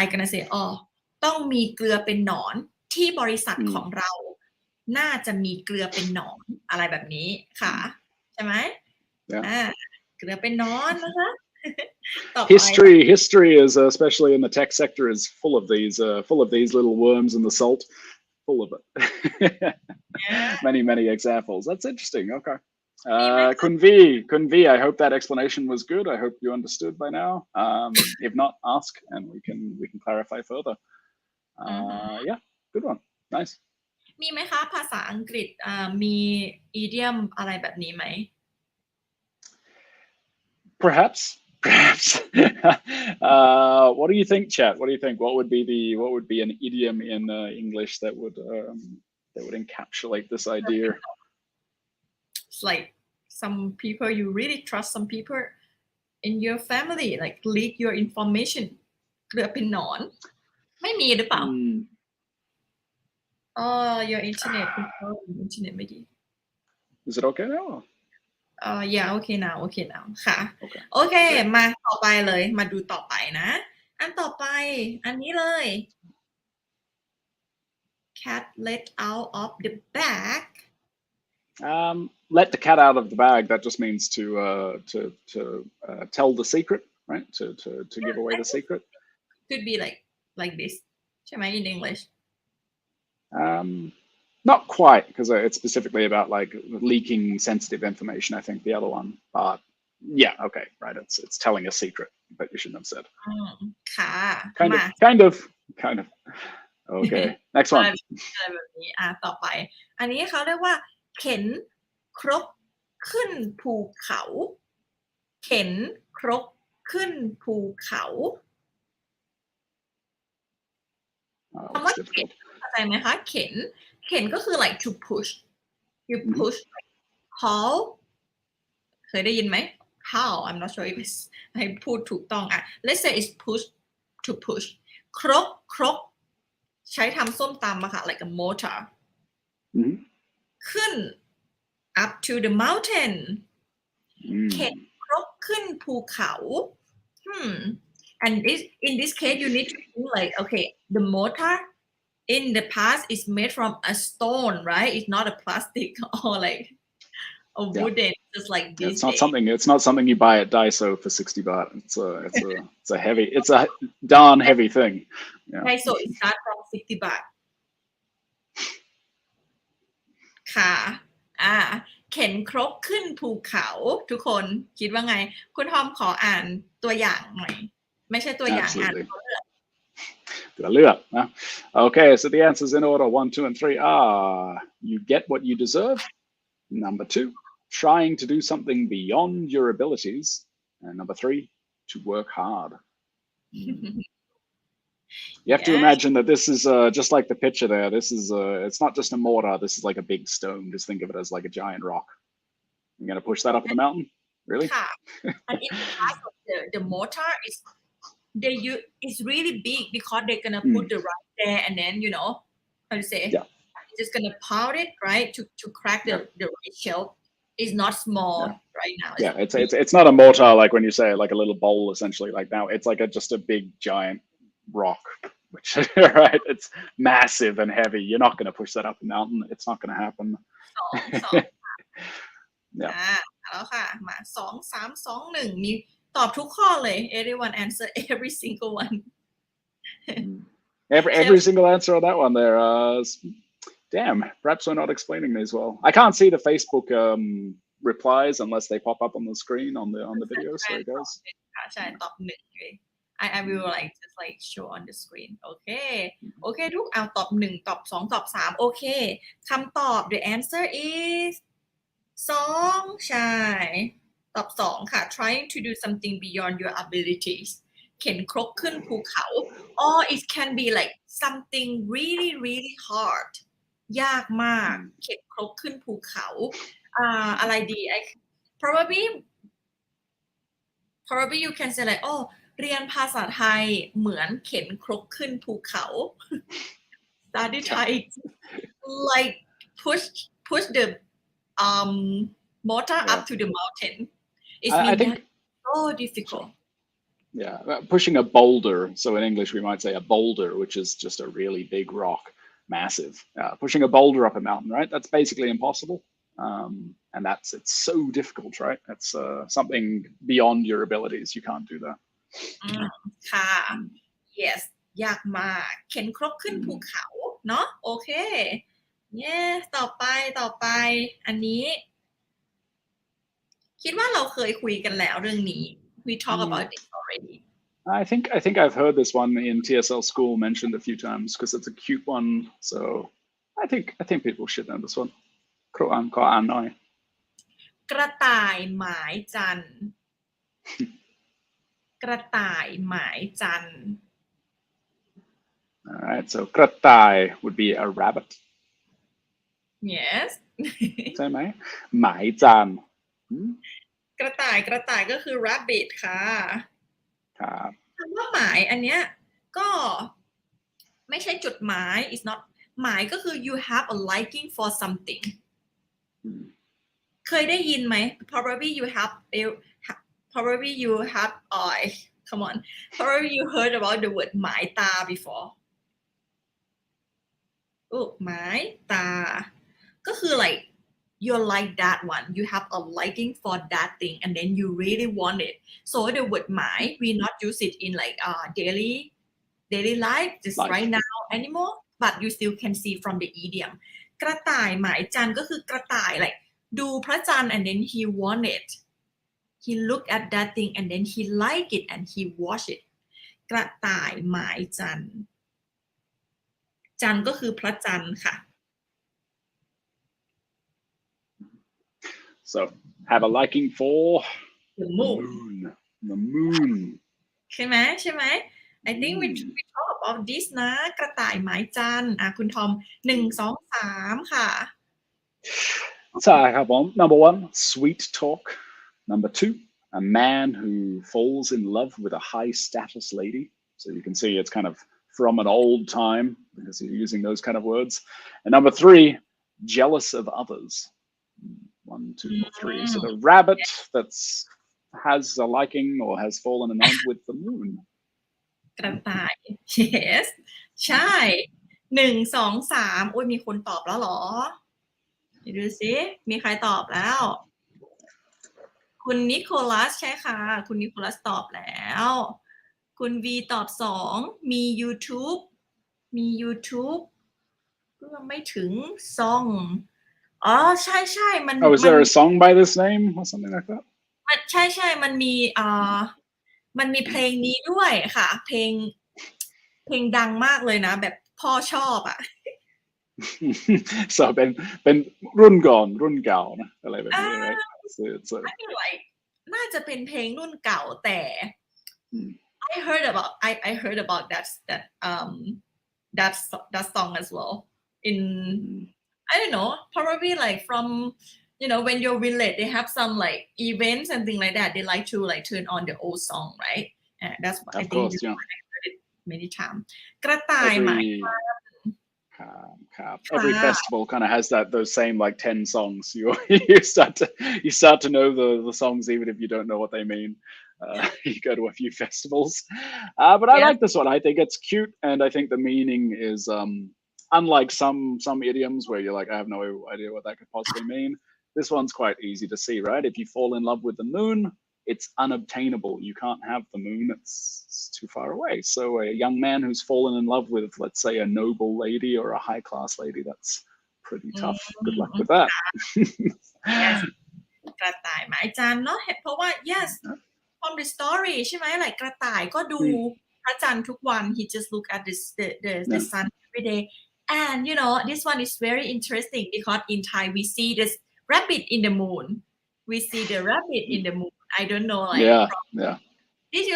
I gonna say ต้องมีเกลือเป็นหนอนที่บริษัทของเราน่าจะมีเกลือเป็นหนอนอะไรแบบนี้ค่ะใช่ไหมเกลือเป็นหนอนนะคะ History is especially in the tech sector is full of these little worms in the salt, full of it. many examples. That's interesting. Okay. Kun V, I hope that explanation was good. I hope you understood by now. If not, ask and we can clarify further. Yeah, good one. Nice. มีไหมคะภาษาอังกฤษมี idiom อะไรแบบนี้ไหม Perhaps. What do you think, chat? What do you think? What would be an idiom in English that would encapsulate this idea? It's like some people you really trust some people in your family like leak your information เกลือเป็นหนอนไม่มีหรือเปล่าyour internet ไม่ดี Is it okay now? Yeah okay now ค่ะโอเคมาต่อไปเลยมาดูต่อไปนะอันต่อไปอันนี้เลย cat let out of the bag let the cat out of the bag that just means to tell the secret, right? To give away the secret. Could be like this ใช่ไหม in English not quite because it's specifically about like leaking sensitive information I think the other one but yeah okay right it's telling a secret that you shouldn't have said ค่ะ kind of okay next one แบบนี้ต่อไปอันนี้เขาเรียกว่าเข็นครกขึ้นภูเขาเข็นครกขึ้นภูเขาคำว่าเข็นเข้าใจไหมคะเข็นก็คือ like to push you push like haul เคยได้ยินไหม how I'm not sure if it's ให้พูดถูกต้องอ่ะ let's say it's push to push ครกครกใช้ทำส้มตำอะค่ะ like a mortar Mhm. ขึ้น up to the mountain เข็นครกขึ้นภูเขา and in this case you need to think like okay the mortar in the past is made from a stone right it's not a plastic or like a wooden just like this It's not something you buy at Daiso for 60 baht. It's a darn heavy thing. Yeah. Okay, so it starts from 60 baht ค่ะเข็นครกขึ้นภูเขาทุกคนคิดว่าไงคุณทอมขออ่านตัวอย่างหน่อยไม่ใช่ตัวอย่างอ่านตัวเลือก Okay, so the answers in order 1, 2, and 3 are you get what you deserve. Number 2, trying to do something beyond your abilities. And number 3, to work hard. You have to imagine that this is just like the picture there. This is it's not just a mortar. This is like a big stone. Just think of it as like a giant rock. You're going to push that up the mountain? Really? And in the past of the mortar is it's really big because they're gonna put the rice there and then how to say just gonna pound it right to crack the rice shell. Is not small right now. It's not a mortar like when you say like a little bowl essentially like now. It's like just a big giant rock, which right? It's massive and heavy. You're not going to push that up the mountain. It's not going to happen. แล้วค่ะมา2 3 2 1นี่ตอบทุกข้อเลย everyone answer every single one every single answer on that one there damn, perhaps we're not explaining these well. I can't see the Facebook replies unless they pop up on the screen on the video, so it goes ใช่ตอบ1เลย I will like just like show on the screen โอเคทุกเอาตอบ1ตอบ2ตอบ3โอเคคำตอบ the answer is 2ใช่ตอบ2ค่ะ trying to do something beyond your abilities เข็นครกขึ้นภูเขา or it can be like something really really hard ยากมากเข็นครกขึ้นภูเขาอะไรดี probably you can say likeเรียนภาษาไทยเหมือนเข็นครกขึ้นภูเขา study Thai like push the mortar up to the mountain I think so difficult pushing a boulder, so in English we might say a boulder, which is just a really big rock, massive. Pushing a boulder up a mountain, right? That's basically impossible. And it's so difficult, right? That's something beyond your abilities. You can't do that. ค่ะ yes ยากมากเข็นครกขึ้นภูเขาเนาะโอเคต่อไปอันนี้คิดว่าเราเคยคุยกันแล้วเรื่องนี้ we talk about it already I think I've heard this one in TSL school mentioned a few times because it's a cute one. So I think people should know this one. ขออ่านหน่อย กระต่ายหมายจันทร์กระต่ายหมายจันทร์ All right, so กระต่าย would be a rabbit. yes ใช่ไหมหมายจันทร์กระต่ายก็คือ rabbit ค่ะครับคำว่าหมายอันเนี้ยก็ไม่ใช่จุดหมาย is not หมายก็คือ you have a liking for something เคยได้ยินไหม probably you have probably you heard about the word หมายตา before หมายตาก็คือ like you're like that one you have a liking for that thing and then you really want it so the word หมาย we not use it in like daily life just right now anymore but you still can see from the idiom กระต่ายหมายจันทร์ก็คือกระต่าย like ดูพระจันทร์ and then he want it he look at that thing and then he like it and he watch it กระต่ายหมายจันทร์จันทร์ก็คือพระจันทร์ค่ะ So have a liking for the moon ใช่ไหม I think we talk about this นะกระต่ายหมายจันทร์คุณทอม1 2 3ค่ะใช่ครับผม number 1 sweet talk number 2 a man who falls in love with a high status lady. So you can see it's kind of from an old time because you're using those kind of words. And number 3, jealous of others. 1, 2, 3. So the rabbit has a liking or has fallen in love with the moon. กระต่าย yes ใช่1 2 3อุ้ยมีคนตอบแล้วเหรอดูสิมีใครตอบแล้ว คุณนิโคลัสใช่ค่ะคุณนิโคลัสตอบแล้วคุณวีตอบ2มี YouTube เพื่อไม่ถึงซองอ๋อใช่ๆมัน Oh, is there a song by this name or something like that? ใช่ๆมันมีเพลงนี้ด้วยค่ะเพลงดังมากเลยนะแบบพ่อชอบอ่ะ So เป็นรุ่นก่อนรุ่นเก่านะอะไรแบบนี้ right? So it's I feel like น่าจะเป็นเพลงรุ่นเก่าแต่ I heard about that song as well in I don't know probably like from when you're village they have some like events and things like that they like to like turn on the old song right that's what I of think course, yeah. I heard it many times กระต่ายหมาย Every festival kind of has those same like 10 songs. You start to know the songs even if you don't know what they mean. You go to a few festivals, but I like this one. I think it's cute, and I think the meaning is unlike some idioms where you're like, I have no idea what that could possibly mean. This one's quite easy to see, right? If you fall in love with the moon, it's unobtainable. You can't have the moon. It's too far away. So a young man who's fallen in love with, let's say, a noble lady or a high class lady, that's pretty tough. Good luck with that. Yes กระต่ายหมายจันทร์เนาะเพราะว่า yes from the story ใช่ไหม like กระต่ายก็ดูพระจันทร์ทุกวัน he just look at the sun every day and this one is very interesting because in Thai we see this rabbit in the moon we see the rabbit in the moon I don't know like did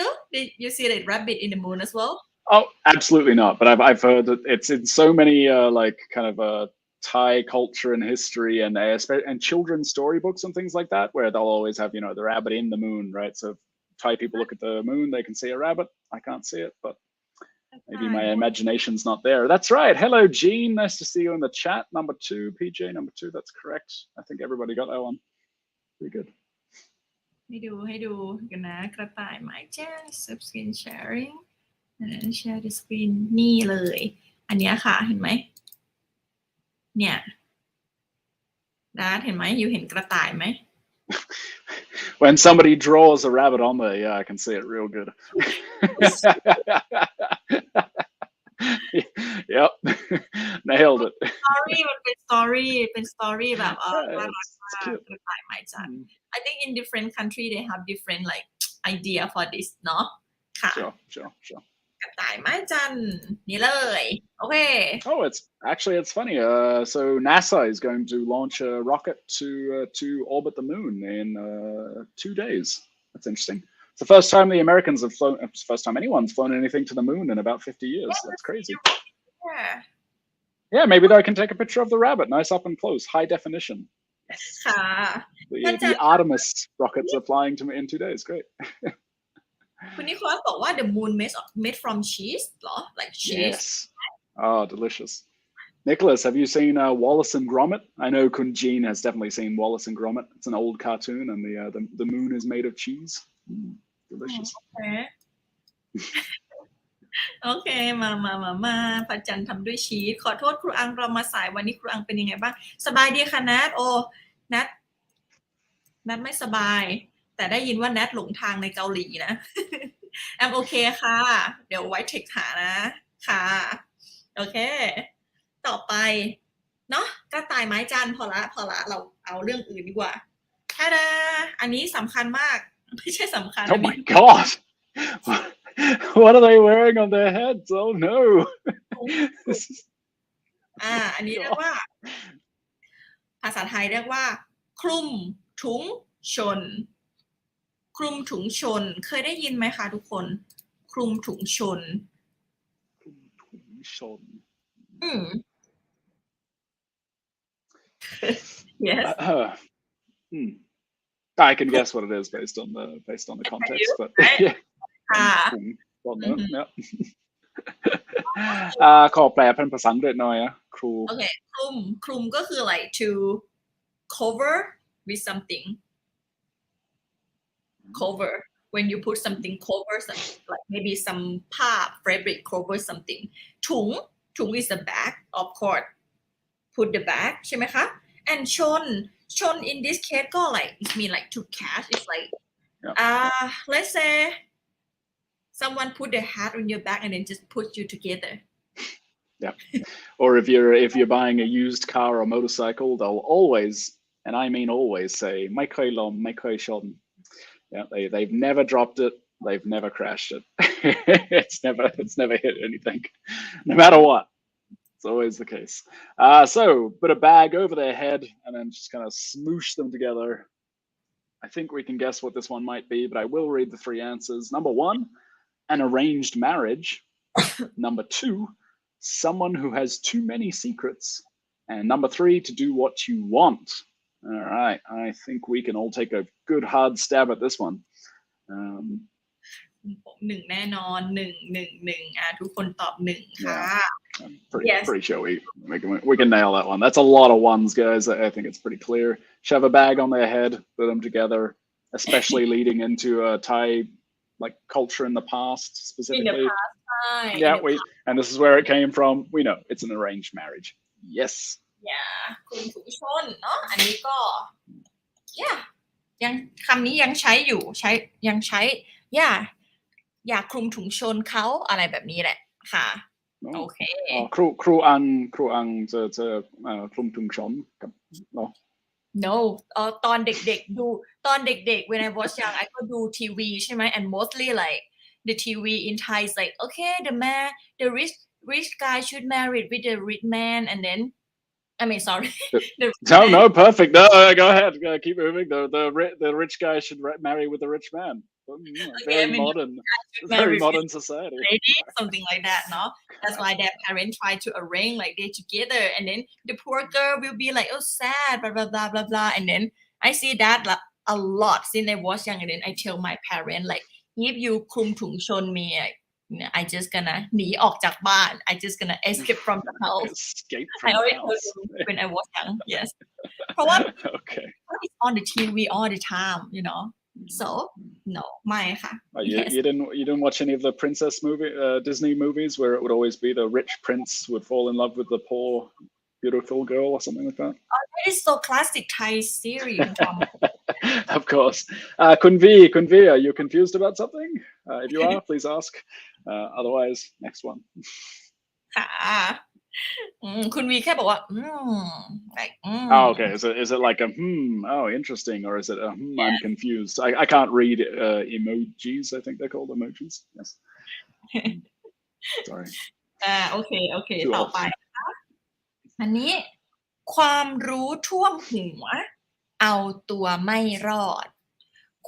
you see the rabbit in the moon as well Oh, absolutely not. But I've heard that it's in so many like kind of Thai culture and history and children's storybooks and things like that, where they'll always have the rabbit in the moon, right? So if Thai people look at the moon, they can see a rabbit. I can't see it, but maybe my imagination's not there. That's right. Hello, Jean. Nice to see you in the chat. Number 2, PJ. Number 2. That's correct. I think everybody got that one. Pretty good. ให้ดูกันนะกระต่ายหมายแจ้ง screen sharing share the screen นี่เลยอันนี้ค่ะเห็นไหมเนี่ยดัดเห็นไหมอยู่เห็นกระต่ายไหม When somebody draws a rabbit on there, yeah, I can see it real good. Yep, nailed it. story มันเป็น story แบบน่ารักมากกระต่ายหมายจันทร์ I think in different country they have different like idea for this เนาะค่ะ Sure. กระต่ายหมายจันทร์นี่เลยโอเค Oh, it's funny. So NASA is going to launch a rocket to orbit the moon in 2 days. That's interesting. It's the first time the Americans have flown. It's the first time anyone's flown anything to the moon in about 50 years. That's crazy. Yeah, maybe they can take a picture of the rabbit, nice up and close, high definition. The Artemis rockets are flying in 2 days. Great. คุณนิโคลัสบอกว่า the moon made from cheese เหรอ like cheese Yes. Oh, delicious. Nicholas, have you seen Wallace and Gromit? I know Kun Jean has definitely seen Wallace and Gromit. It's an old cartoon, and the moon is made of cheese. Delicious. Okay. มาพระจันทร์ทำด้วยชีสขอโทษครูอังเรามาสายวันนี้ครูอังเป็นยังไงบ้างสบายดีค่ะนัทนัทไม่สบายแต่ได้ยินว่านัทหลงทางในเกาหลีนะแอมโอเคค่ะเดี๋ยวไว้เทคหานะค่ะโอเคต่อไปเนาะกระต่ายไม้จันทร์พอละเราเอาเรื่องอื่นดีกว่าท่าดาอันนี้สำคัญมากไม่ใช่สำคัญ Oh my god what are they wearing on their heads oh no อันนี้เรียกว่าภาษาไทยเรียกว่าคลุมถุงชนคลุมถุงชนเคยได้ยินไหมคะทุกคนคลุมถุงชนyes I can guess what it is based on the context, but yeah. ค่ะ Well, no, yeah. ขอแปลเป็นภาษาอังกฤษหน่อยอะครู โอเคคลุมก็คือ like to cover with something cover when you put something cover something like maybe some ผ้า fabric cover something ถุง is a bag of course put the bag ใช่ไหมคะ and ชน in this case ก็ like it mean like to catch it's like let's say someone put the hat on your back and then just put you together. Yeah. Or if you're buying a used car or motorcycle, they'll always, and I mean always, say "ไม่เคยล้มไม่เคยชน." Yeah, they've never dropped it. They've never crashed it. it's never hit anything, no matter what. It's always the case. So put a bag over their head and then just kind of smoosh them together. I think we can guess what this one might be, but I will read the three answers. Number one, an arranged marriage. Number two, someone who has too many secrets. And number three, to do what you want. All right, I think we can all take a good hard stab at this one. หนึ่งแน่นอนหนึ่งทุกคนตอบหนึ่งค่ะ I'm pretty sure we can nail that one. That's a lot of ones, guys. I think it's pretty clear. Shove a bag on their head, put them together, especially leading into Thai like culture in the past specifically. In the past, yeah, and this is where it came from. We know it's an arranged marriage. Yes. Yeah คลุมถุงชนเนาะอันนี้ก็ yeah ยังคำนี้ยังใช้อยู่ยังใช้ yeah อยากคลุมถุงชนเขาอะไรแบบนี้แหละค่ะโอเคครูอังจะคลุมถุงชนกับเนาะ no ตอนเด็กๆดูตอนเด็กๆ when I was young I ก็ดูทีวีใช่ไหม and mostly like the TV in Thai is like okay the rich guy should marry with the rich man and then I mean sorry no perfect no go ahead keep moving the rich guy should marry with the rich man. Very modern society. Something like that, no? That's why their parents try to arrange like they together, and then the poor girl will be like, oh, sad, blah blah blah blah blah. And then I see that like, a lot since I was young, and then I tell my parents like, if you คลุมถุงชน me, I just gonna หนีออกจากบ้าน I just gonna escape from the house. Escape from I always the house. told them when I was young, yes. เพราะว่า okay. It's on the TV all the time, you know. So no ไม่ค่ะ you didn't watch any of the princess Disney movies where it would always be the rich prince would fall in love with the poor beautiful girl or something like that? That is so classic Thai series. Of course. Kun V, are you confused about something? If you are, please ask. Otherwise, next one. ค่ะคุณวีแค่บอกว่าlike Oh, okay. Is it like a oh, interesting, or is it a I'm confused? I can't read emojis. I think they're called emojis. Yes. Sorry. โอเคต่อไปนะคะอันนี้ความรู้ท่วมหัวเอาตัวไม่รอด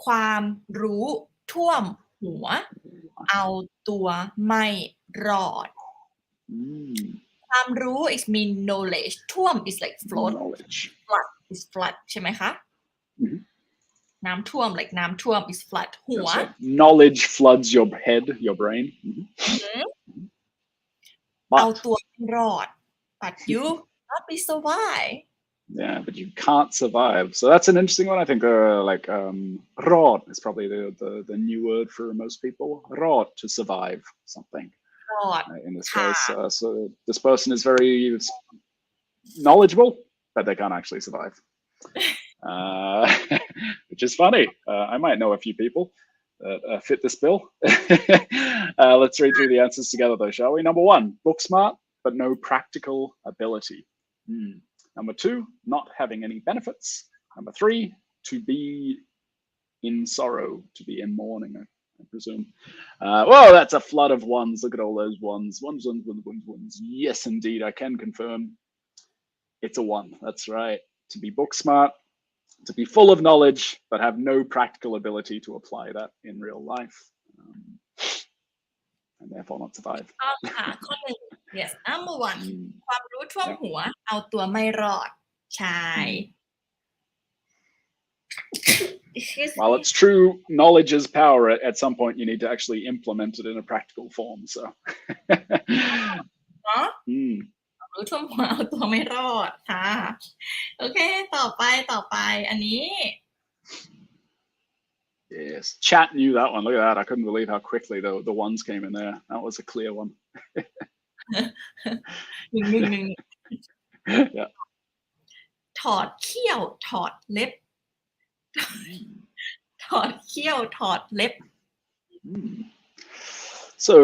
ความรู้ท่วมหัวเอาตัวไม่รอดความรู้ is mean knowledge ท่วม is like flood flood is flood ใช่ไหมคะน้ำท่วม like น้ำท่วม is flood หัว knowledge floods your head, your brain. เอาตัวไม่รอด but you not be survive. Yeah, but you can't survive. So that's an interesting one. I think rod is probably the new word for most people. Rod, to survive something. In this case, so this person is very knowledgeable, but they can't actually survive, which is funny. I might know a few people that fit this bill. Let's read through the answers together, though, shall we? Number one, book smart, but no practical ability. Number two, not having any benefits. Number three, to be in sorrow, to be in mourning, I presume. Well, that's a flood of ones. Look at all those ones. Ones. Yes, indeed, I can confirm it's a one. That's right. To be book smart, to be full of knowledge, but have no practical ability to apply that in real life. And therefore not survive. ค่ะข้อหนึ่ง yes number one ความรู้ท่วมหัวเอาตัวไม่รอดใช่ excuse While me it's true, knowledge is power. At some point, you need to actually implement it in a practical form. So, เนาะ mm. รู้ท่วมหัวเอาตัวไม่รอดค่ะ โอเค ต่อไป อันนี้ Yes, chat knew that one. Look at that. I couldn't believe how quickly the ones came in there. That was a clear one. หนึ่ง Yeah. ถอดเขี้ยวถอดเล็บ ถอดเขี้ยวถอดเล็บ So,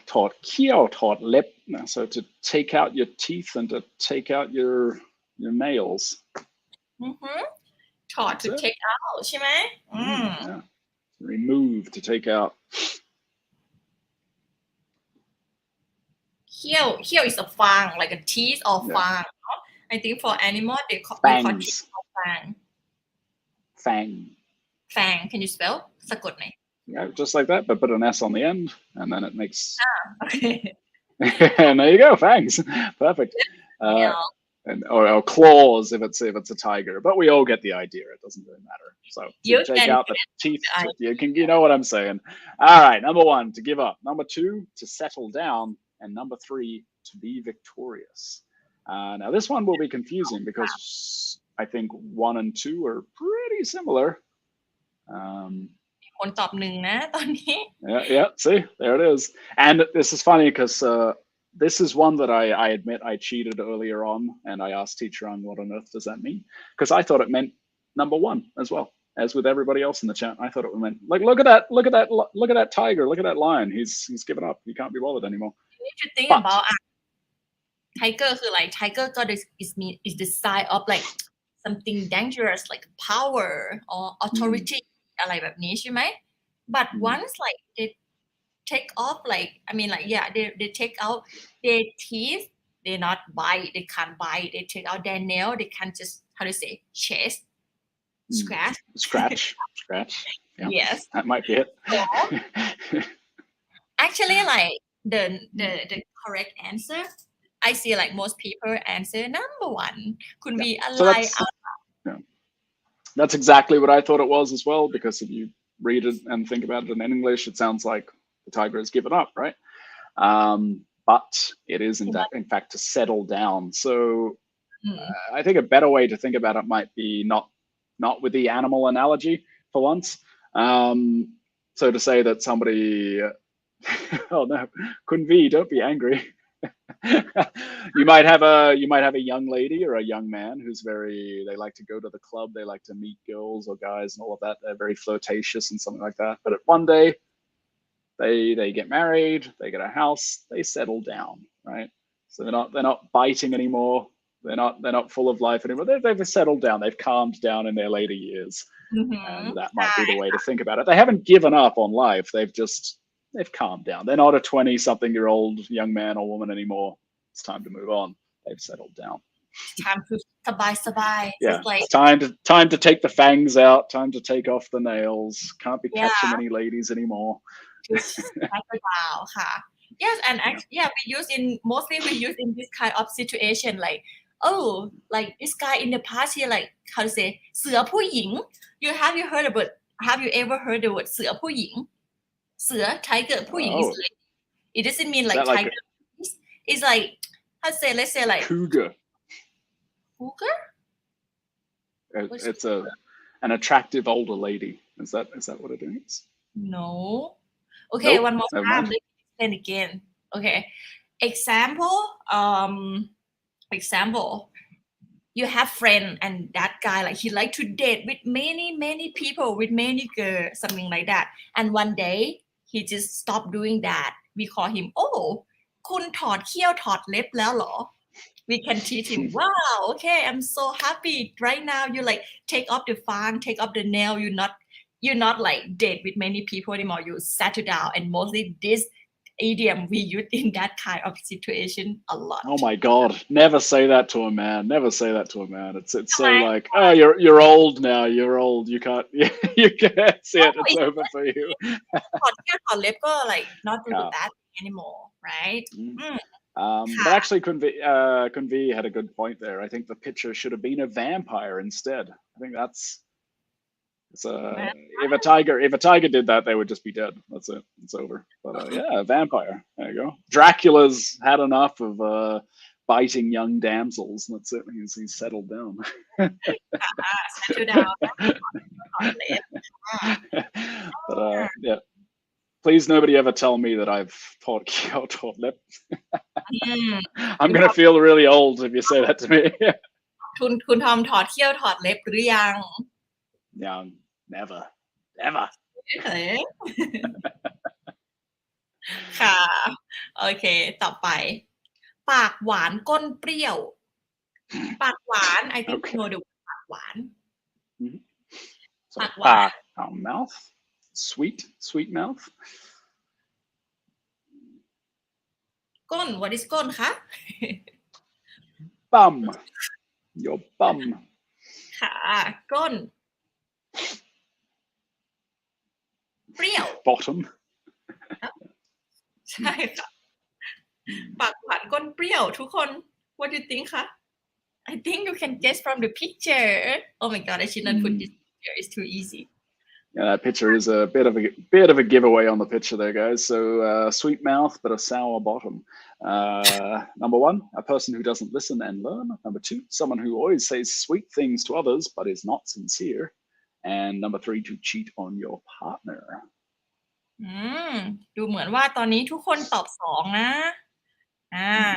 taught kiao, taught lip. So to take out your teeth and to take out your nails. ถอด to That's it. take out ใช่ไหม Yeah. Remove, to take out. เขี้ยว is a ฟาง like a teeth or ฟาง I think for animal they call Fangs. teeth or ฟาง Fang. ฟาง can you spell สะกดไหม Yeah, just like that, but put an S on the end, and then it makes. โอเค And there you go, fangs. Perfect. Or claws if it's a tiger, but we all get the idea. It doesn't really matter. So You to take can out the teeth, you know what I'm saying. All right, number 1, to give up. Number 2, to settle down, and number 3, to be victorious. Now this one will be confusing because I think 1 and 2 are pretty similar. คนตอบหนึ่งนะตอนนี้ Yeah, see, there it is. And this is funny because this is one that I admit I cheated earlier on, and I asked Teacher Ang, what on earth does that mean? Because I thought it meant number 1 as well, as with everybody else in the chat. I thought it meant like look at that tiger, look at that lion. He's given up. He can't be bothered anymore. You need to think about tiger คืออะไร tiger ก็ is the sign of like something dangerous like power or authority อะไรแบบนี้ใช่ไหม but once like they take off like I mean like yeah they take out their teeth they not bite they can't bite they take out their nail they can't just how to say chase scratch Yeah, yes that might be it. Actually like the correct answer I see like most people answer number 1 คุณวีอะไร That's exactly what I thought it was as well, because if you read it and think about it in English, it sounds like the tiger has given up, right? But it is in fact to settle down. So I think a better way to think about it might be not with the animal analogy for once. So to say that somebody, oh no, Kunvi, don't be angry. you might have a young lady or a young man who's they like to go to the club, they like to meet girls or guys and all of that. They're very flirtatious and something like that. But one day they get married, they get a house, they settle down, right? So they're not biting anymore. They're not full of life anymore. They've settled down. They've calmed down in their later years, and that might be the way to think about it. They haven't given up on life. They've calmed down. They're not a 20-something-year-old young man or woman anymore. It's time to move on. They've settled down. Time to สบาย Yeah, it's like it's time to take the fangs out. Time to take off the nails. Can't be catching any ladies anymore.ค่ะ Yes, and mostly we use in this kind of situation like oh like this guy in the past he like how to say เสือผู้หญิง have you ever heard the word เสือผู้หญิง เสือ tiger ผู้หญิง is like it doesn't mean like tiger it's like how to say let's say like cougar. It's an attractive older lady. Is that what it is? No. Okay, nope, one more time. Let me explain again. Okay. Example. You have friend and that guy like he like to date with many people, with many girls, something like that. And one day he just stopped doing that. We call him, oh, คุณถอดเขี้ยวถอดเล็บแล้วเหรอ? We can teach him, wow, okay, I'm so happy right now. You like take off the fang, take off the nail. You're not like date with many people anymore. You settle down, and mostly this idiom we use in that kind of situation a lot. Oh my God! Never say that to a man. Never say that to a man. It's so like, oh, you're old now. You're old. You can't see it. It's over for you. ถอดเขี้ยวถอดเล็บก็ like not do that anymore, right? But actually, Kunvi had a good point there. I think the picture should have been a vampire instead. I think If a tiger did that, they would just be dead. That's it. It's over. But yeah, vampire. There you go. Dracula's had enough of biting young damsels. That's it. He's settled down. settle down ถอดเล็บ But yeah. Please, nobody ever tell me that I've taught lip. อืม I'm gonna feel really old if you say that to me. คุณทอมถอดเขี้ยวถอดเล็บหรือยัง Young, never. เอ๊ะ ค่ะ โอเค ต่อไป ปากหวานก้นเปรี้ยว ปากหวาน I think you know the word ปากหวาน So, ปากหวาน mouth, sweet mouth. ก้น what is ก้นคะ Bum, your bum. ค่ะ ก้น เปรี้ยว Bottom. ใช่ค่ะ ปากหวานก้นเปรี้ยว ทุกคน what do you think คะ I think you can guess from the picture. Oh my god, I should not put this picture. It's too easy. Yeah, that picture is a bit of a giveaway on the picture there, guys. So sweet mouth, but a sour bottom. Number one, a person who doesn't listen and learn. Number two, someone who always says sweet things to others but is not sincere. And number three, to cheat on your partner. ดูเหมือนว่าตอนนี้ทุกคนตอบ2นะ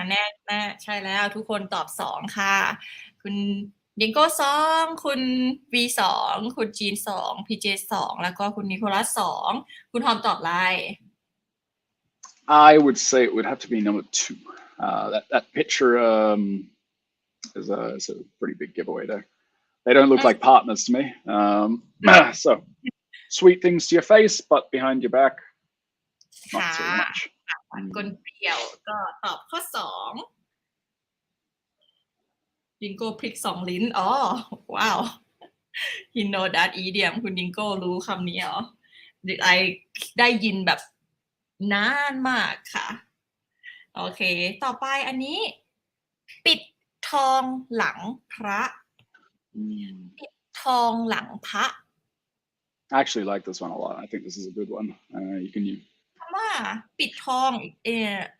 แน่ใช่แล้วทุกคนตอบ2ค่ะ คุณดิงโก้2คุณ V 2คุณจีน2 PJ 2แล้วก็คุณนิโคลัส2คุณทอมตอบอะไร I would say it would have to be number two. That picture is a pretty big giveaway there. They don't look like partners to me. So sweet things to your face, but behind your back, not so much. หวานก้นเปรี้ยวก็ตอบข้อ2ดิงโก้พริก2ลิ้นอ๋อว้าว he know that idiom คุณดิงโก้รู้คำนี้เหรอไอได้ยินแบบนานมากค่ะโอเคต่อไปอันนี้ปิดทองหลังพระปิดทองหลังพระ I actually like this one a lot. I think this is a good one. You can use. คำว่าปิดทอง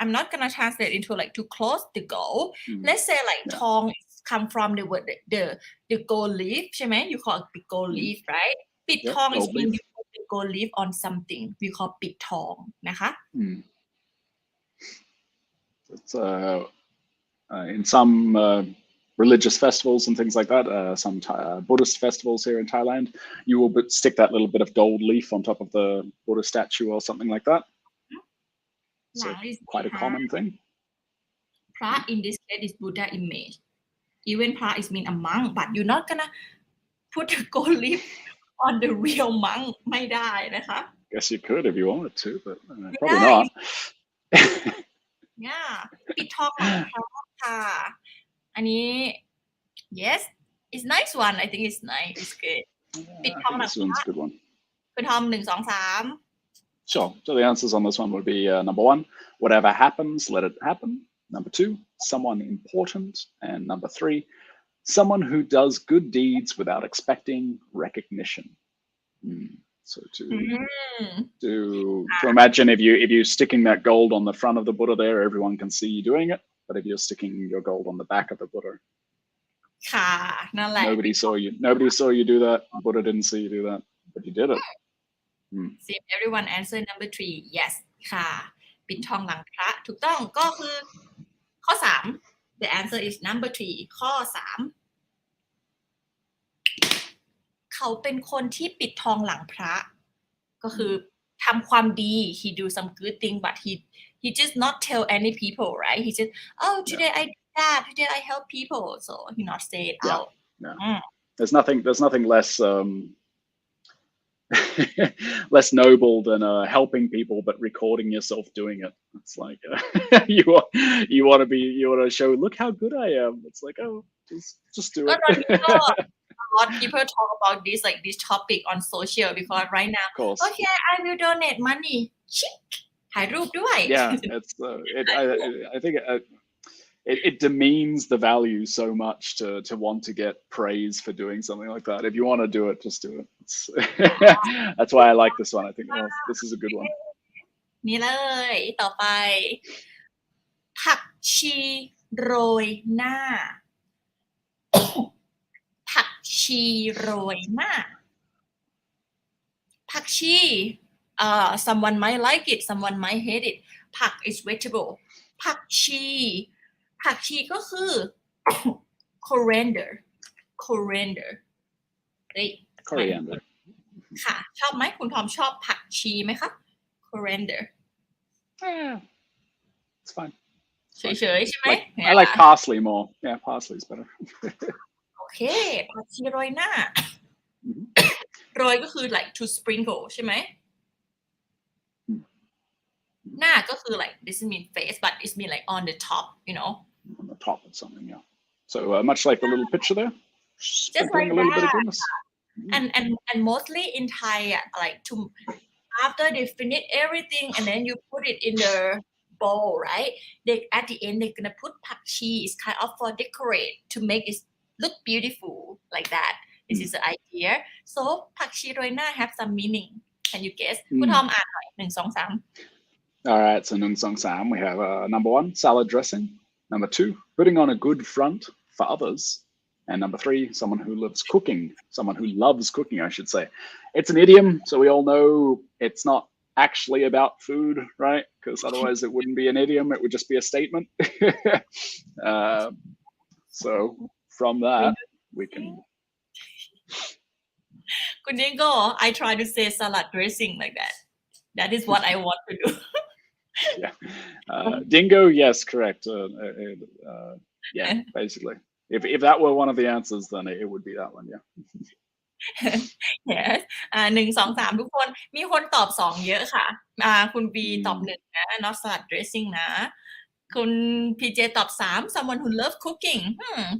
I'm not gonna translate into like to close the gold. Let's say like ทอง come from the word the gold leaf ใช่ไหม you call it gold leaf right ปิดทอง is mean you put the gold leaf on something we call ปิดทองนะคะ It's in some religious festivals and things like that, some Buddhist festivals here in Thailand, you will stick that little bit of gold leaf on top of the Buddha statue or something like that. So quite a common thing. พระ in this case is Buddha image. Even พระ is mean a monk, but you're not gonna put the gold leaf on the real monk ไม่ได้นะคะ Guess you could if you wanted to, but probably not. Yeah ปิดทองหลังพระค่ะ อันนี้ yes it's nice one I think it's nice it's good ปิดทองหลังพระ Good one. คุณทอม1 2 3 Sure. So the answers on this one would be number one, whatever happens, let it happen. Number two, someone important. And number three, someone who does good deeds without expecting recognition. So to imagine if you're sticking that gold on the front of the Buddha there, everyone can see you doing it. But if you're sticking your gold on the back of the Buddha, ค่ะนั่นแหละ nobody saw you do that. Buddha didn't see you do that, but you did it. See everyone answer number 3 yes ค่ะปิดทองหลังพระถูกต้องก็คือข้อ3 the answer is number 3ข้อ3เขาเป็นคนที่ปิดทองหลังพระก็คือทำความดี he do some good thing but he just not tell any people right he just today I did that today I help people so he not say it out There's nothing less less noble than helping people but recording yourself doing it. It's like you want to show look how good I am. It's like just do it. A lot of people talk about this topic on social because right now okay I will donate money ถ่ายรูปด้วย Yeah, it's I think it demeans the value so much to want to get praise for doing something like that. If you want to do it, just do it. That's why I like this one. I think this is a good one. นี่เลยต่อไป ผักชีโรยหน้า ผักชีโรยหน้า ผักชี someone might like it someone might hate it ผัก is vegetable ผักชี ผักชีก็คือ coriander เฮ้ย Coriander. ค่ะ ชอบไหมคุณทอมชอบผักชีไหมคะ coriander It's fine. เฉยๆใช่ไหม I like parsley more. Yeah, parsley's better. โอเค ผักชีโรยหน้า โรยก็คือ like to sprinkle ใช่ไหม หน้าก็คือ like this mean face but it mean like on the top you know On the top of something, yeah. So much like the little picture there, sprinkling like a little bit of that. goodness. And mostly in Thai like to after they finish everything and then you put it in the bowl right they at the end they're gonna put pak chi is kind of for decorate to make it look beautiful like that this is the idea so pak chi roi na have some meaning can you guess คุณทอมอ่านหน่อย1 2 3 All right, so Nung Song Sam, we have number 1, salad dressing. Number 2, putting on a good front for others. And number 3, someone who loves cooking. Someone who loves cooking, I should say. It's an idiom, so we all know it's not actually about food, right? Because otherwise it wouldn't be an idiom, it would just be a statement. So from that, we can... คุณดิงโก้ I try to say salad dressing like that that is what I want to do Yeah. Dingo, yes, correct. Yeah, basically. If that were one of the answers, then it would be that one, yeah. yes 1 2 3ทุกคนมีคนตอบ2เยอะค่ะคุณบีตอบ1นะ not salad dressing นะคุณพีเจตอบ3 someone who love cooking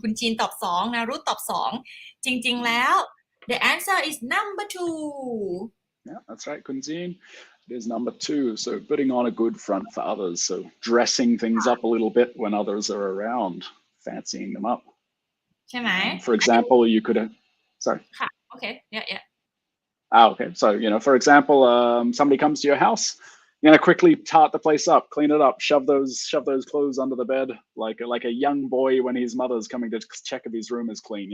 คุณจีนตอบ2นะรุตตอบ2จริงๆแล้ว the answer is number 2 Yeah, that's right, Kunzin. It is number 2. So putting on a good front for others. So dressing things up a little bit when others are around, fancying them up. ใช่ไหม For example, you could have... Sorry. ค่ะ okay yeah Okay. So, for example, somebody comes to your house, you're gonna quickly tart the place up, clean it up, shove those clothes under the bed like a young boy when his mother's coming to check if his room is clean.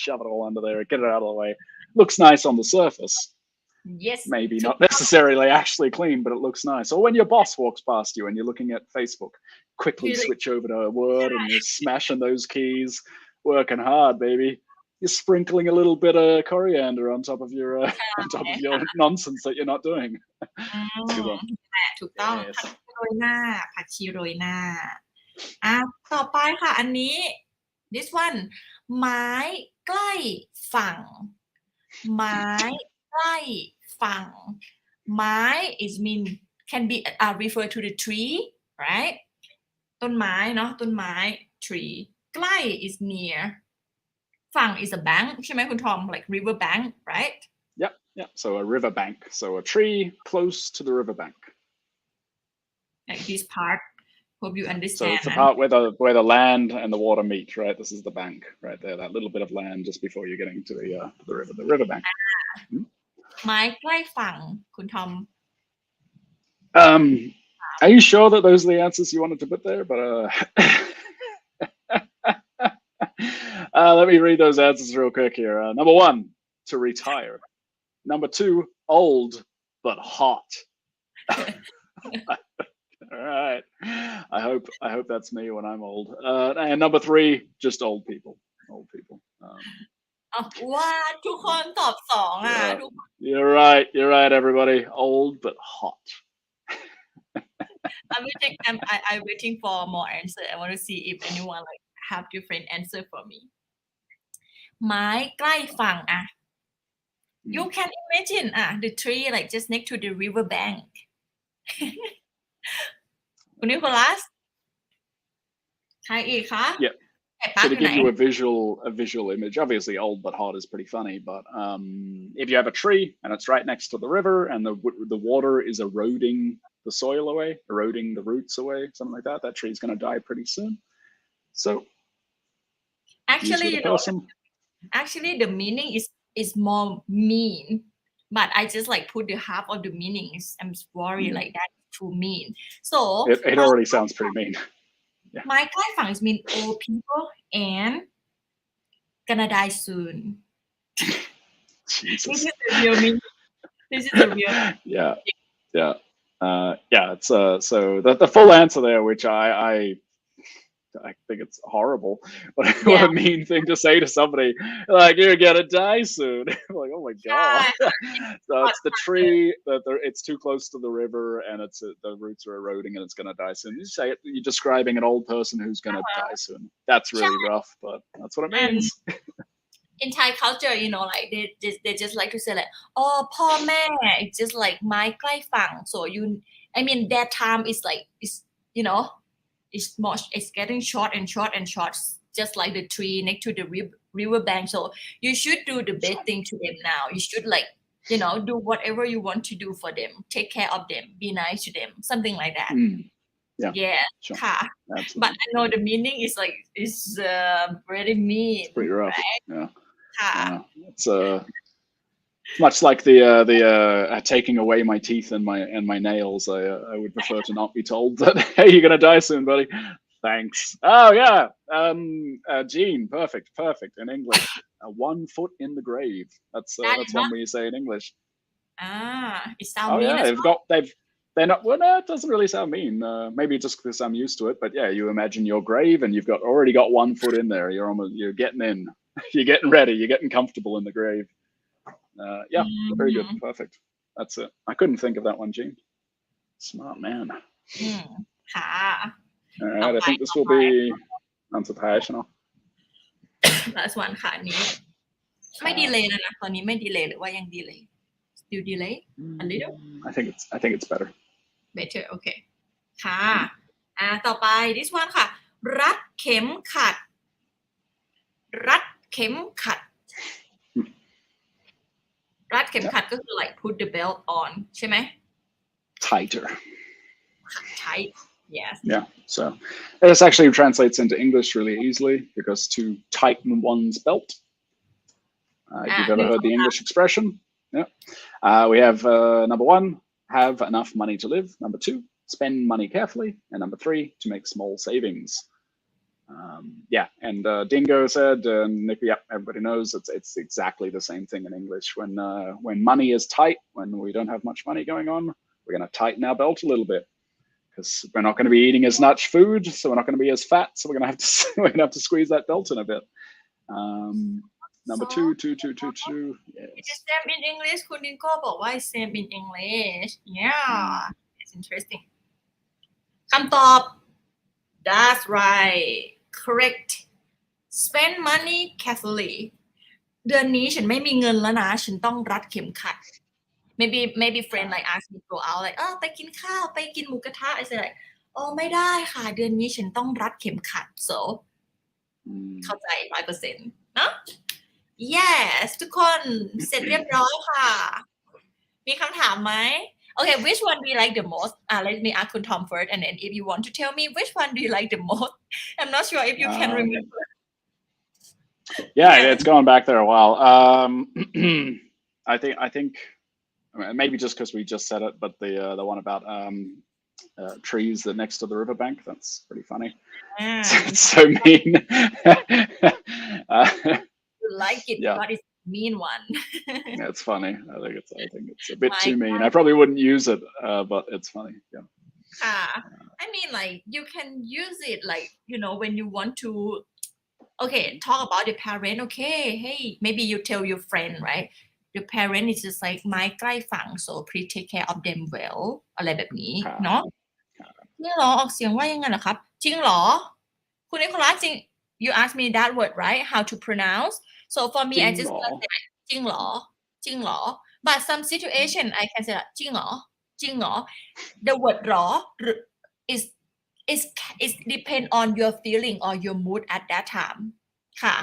Shove it all under there, get it out of the way. Looks nice on the surface. yes Maybe not necessarily actually clean, but it looks nice. Or when your boss walks past you and you're looking at Facebook, quickly switch over to Word and you're smashing those keys, working hard, baby. You're sprinkling a little bit of coriander on top of your nonsense that you're not doing. ถูกต้อง Yes. ผักชีโรยหน้าผักชีโรยหน้าต่อไปค่ะอันนี้ this one ไม้ใกล้ฝั่งไม้ใกล้ฝั่งไม้ is mean can be refer to the tree right ต้นไม้เนาะต้นไม้ tree ใกล้ is near ฝั่ง is a bank ใช่ไหมคุณทอม like river bank right Yep. So a river bank. So a tree close to the river bank. like this part hope you So understand it's the part where the land and the water meet, right? This is the bank right there, that little bit of land just before you're getting to the river bank. ไม้ใกล้ฝั่งคุณทอม Are you sure that those are the answers you wanted to put there? But let me read those answers real quick here. Number 1, to retire. Number 2, old but hot. All right. I hope that's me when I'm old. And number 3, just old people. Old people. ว่าทุกคนตอบ2อ่ะ You're right, everybody. Old but hot. I'm waiting for more answer. I want to see if anyone like have different answer for me. ไม้ใกล้ฝั่งอ่ะ you can imagine the tree like just next to the river bank. คุณนิโคลัสใครอีกคะ Yeah. So to give you a visual image, obviously old but hot is pretty funny, but if you have a tree and it's right next to the river and the water is eroding the soil away, eroding the roots away, something like that, that tree is going to die pretty soon. So Actually, use with a person. Actually, the meaning is more mean, but I just like put the half of the meanings. I'm worried like that too mean. So It already sounds pretty mean. Yeah. ไม้ใกล้ฝั่ง is mean old people and gonna die soon. Jesus. This is the real meaning. This is the real. Yeah. It's so the full answer there, which I think it's horrible. What a mean thing to say to somebody. Like, you're gonna die soon. Like, oh my god. So it's the tree that it's too close to the river, and it's the roots are eroding, and it's gonna die soon. You say it, you're describing an old person who's gonna die soon. That's really rough, but that's what it means. In Thai culture, like they just like to say like, oh, พ่อแม่ it's just like ไม้ใกล้ฝั่ง so I mean that time is like it's it's getting short and short and short, just like the tree next to the river bank. So you should do the best thing to them now. You should like do whatever you want to do for them, take care of them, be nice to them, something like that. Yeah. Sure. But I know the meaning is like very mean. It's pretty rough. Right? It's much like the taking away my teeth and my nails. I would prefer to not be told that, hey, you're gonna die soon, buddy. Thanks. Oh yeah. Gene, perfect in English. 1 foot in the grave. That's one way you say in English. It sounds mean. Yeah, they're not. Well, no, it doesn't really sound mean. Maybe just because I'm used to it. But yeah, you imagine your grave, and you've already got 1 foot in there. You're getting in. You're getting ready. You're getting comfortable in the grave. Yeah, very good. Perfect. That's it. I couldn't think of that one, Gene. Smart man. All right, I think this will be unsurprising. Last one ค่ะอันนี้ไม่ดีเลยนะตอนนี้ไม่ดีเลยหรือว่ายังดีเลย still delay a little I think it's better okay ค่ะต่อไป this one ค่ะรัดเข็มขัดรัดเข็มขัดก็คือ like put the belt on ใช่ไหม tighter tight yes yeah so this actually translates into English really easily because to tighten one's belt if you've ever heard the English expression we have number 1 have enough money to live, number 2 spend money carefully, and number 3 to make small savings. And Dingo said, Nick, everybody knows it's exactly the same thing in English. When money is tight, when we don't have much money going on, we're going to tighten our belt a little bit because we're not going to be eating as much food, so we're not going to be as fat. So we're going to have to squeeze that belt in a bit. Number 2. Yes. It's same in English. คุณดิงโก้บอกว่า same in English. Yeah, it's interesting. คำตอบ That's right. Correct. Spend money carefully. เดือนนี้ฉันไม่มีเงินแล้วนะฉันต้องรัดเข็มขัด maybe friend like ask me go out like ไปกินข้าวไปกินหมูกระทะ I say like ไม่ได้ค่ะเดือนนี้ฉันต้องรัดเข็มขัด so เข้าใจ 100% เนาะ yes ทุกคนเสร็จเรียบร้อยค่ะมีคำถามไหม Okay, which one do you like the most? Let me ask you Tom first, and then if you want to tell me which one do you like the most, I'm not sure if you can remember. Yeah, it's going back there a while. I think maybe just because we just said it, but the one about trees that next to the riverbank, that's pretty funny. It's so mean. You like it, but it's mean one. It's funny. I think it's a bit too mean. I probably wouldn't use it, but it's funny. Yeah. I mean, like you can use it, like when you want to. Okay, talk about the parent. Okay, hey, maybe you tell your friend, right? The parent is just like ไม้ใกล้ฝั่ง so please take care of them well อะไรแบบนี้เนาะจริงเหรอออกเสียงว่ายังไงเหรอครับจริงเหรอคุณนิโคลัสจริง you asked me that word right how to pronounce so for me I just say จริงเหรอ but some situation I can say จริงเหรอ the word หรอ is depend on your feeling or your mood at that time ค่ะ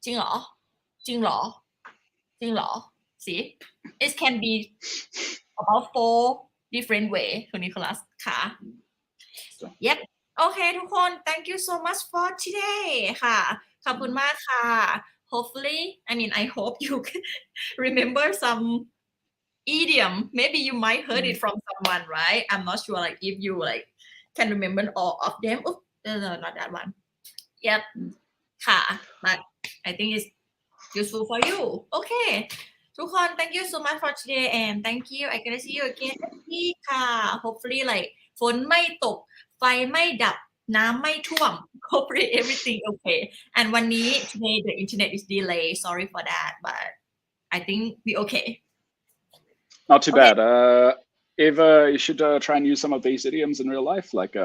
จริงเหรอ see it can be about 4 different way คุณนิโคลัสค่ะ yep โอเคทุกคน thank you so much for today ค่ะขอบคุณมากค่ะ hopefully I hope you can remember some idiom maybe you might heard it from someone right I'm not sure like if you like can remember all of them oh no not that one yep ค่ะ but I think it's useful for you okay ทุกคน thank you so much for today and thank you I gonna see you again next week ค่ะ hopefully like ฝนไม่ตกไฟไม่ดับน้ำไม่ท่วม hopefully everything okay and วันนี้ today the internet is delayed sorry for that but I think we okay Not too Okay. bad. You should try and use some of these idioms in real life. Like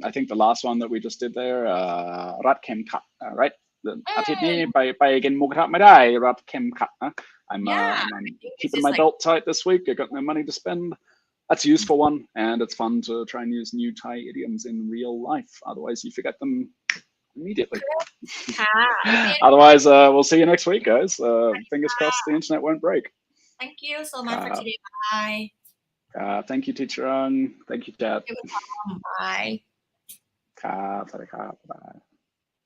I think the last one that we just did there, รัดเข็มขัด right? อาทิตย์นี้ไปกินหมูกระทะไม่ได้รัดเข็มขัดนะ I'm keeping my belt tight this week. I got no money to spend. That's a useful one, and it's fun to try and use new Thai idioms in real life. Otherwise, you forget them immediately. Otherwise, we'll see you next week, guys. Fingers crossed the internet won't break. Thank you so much for today. Bye. Thank you, Teacher Ung. Thank you, Chad. Bye. ครับสวัสดีครับบ๊ายบาย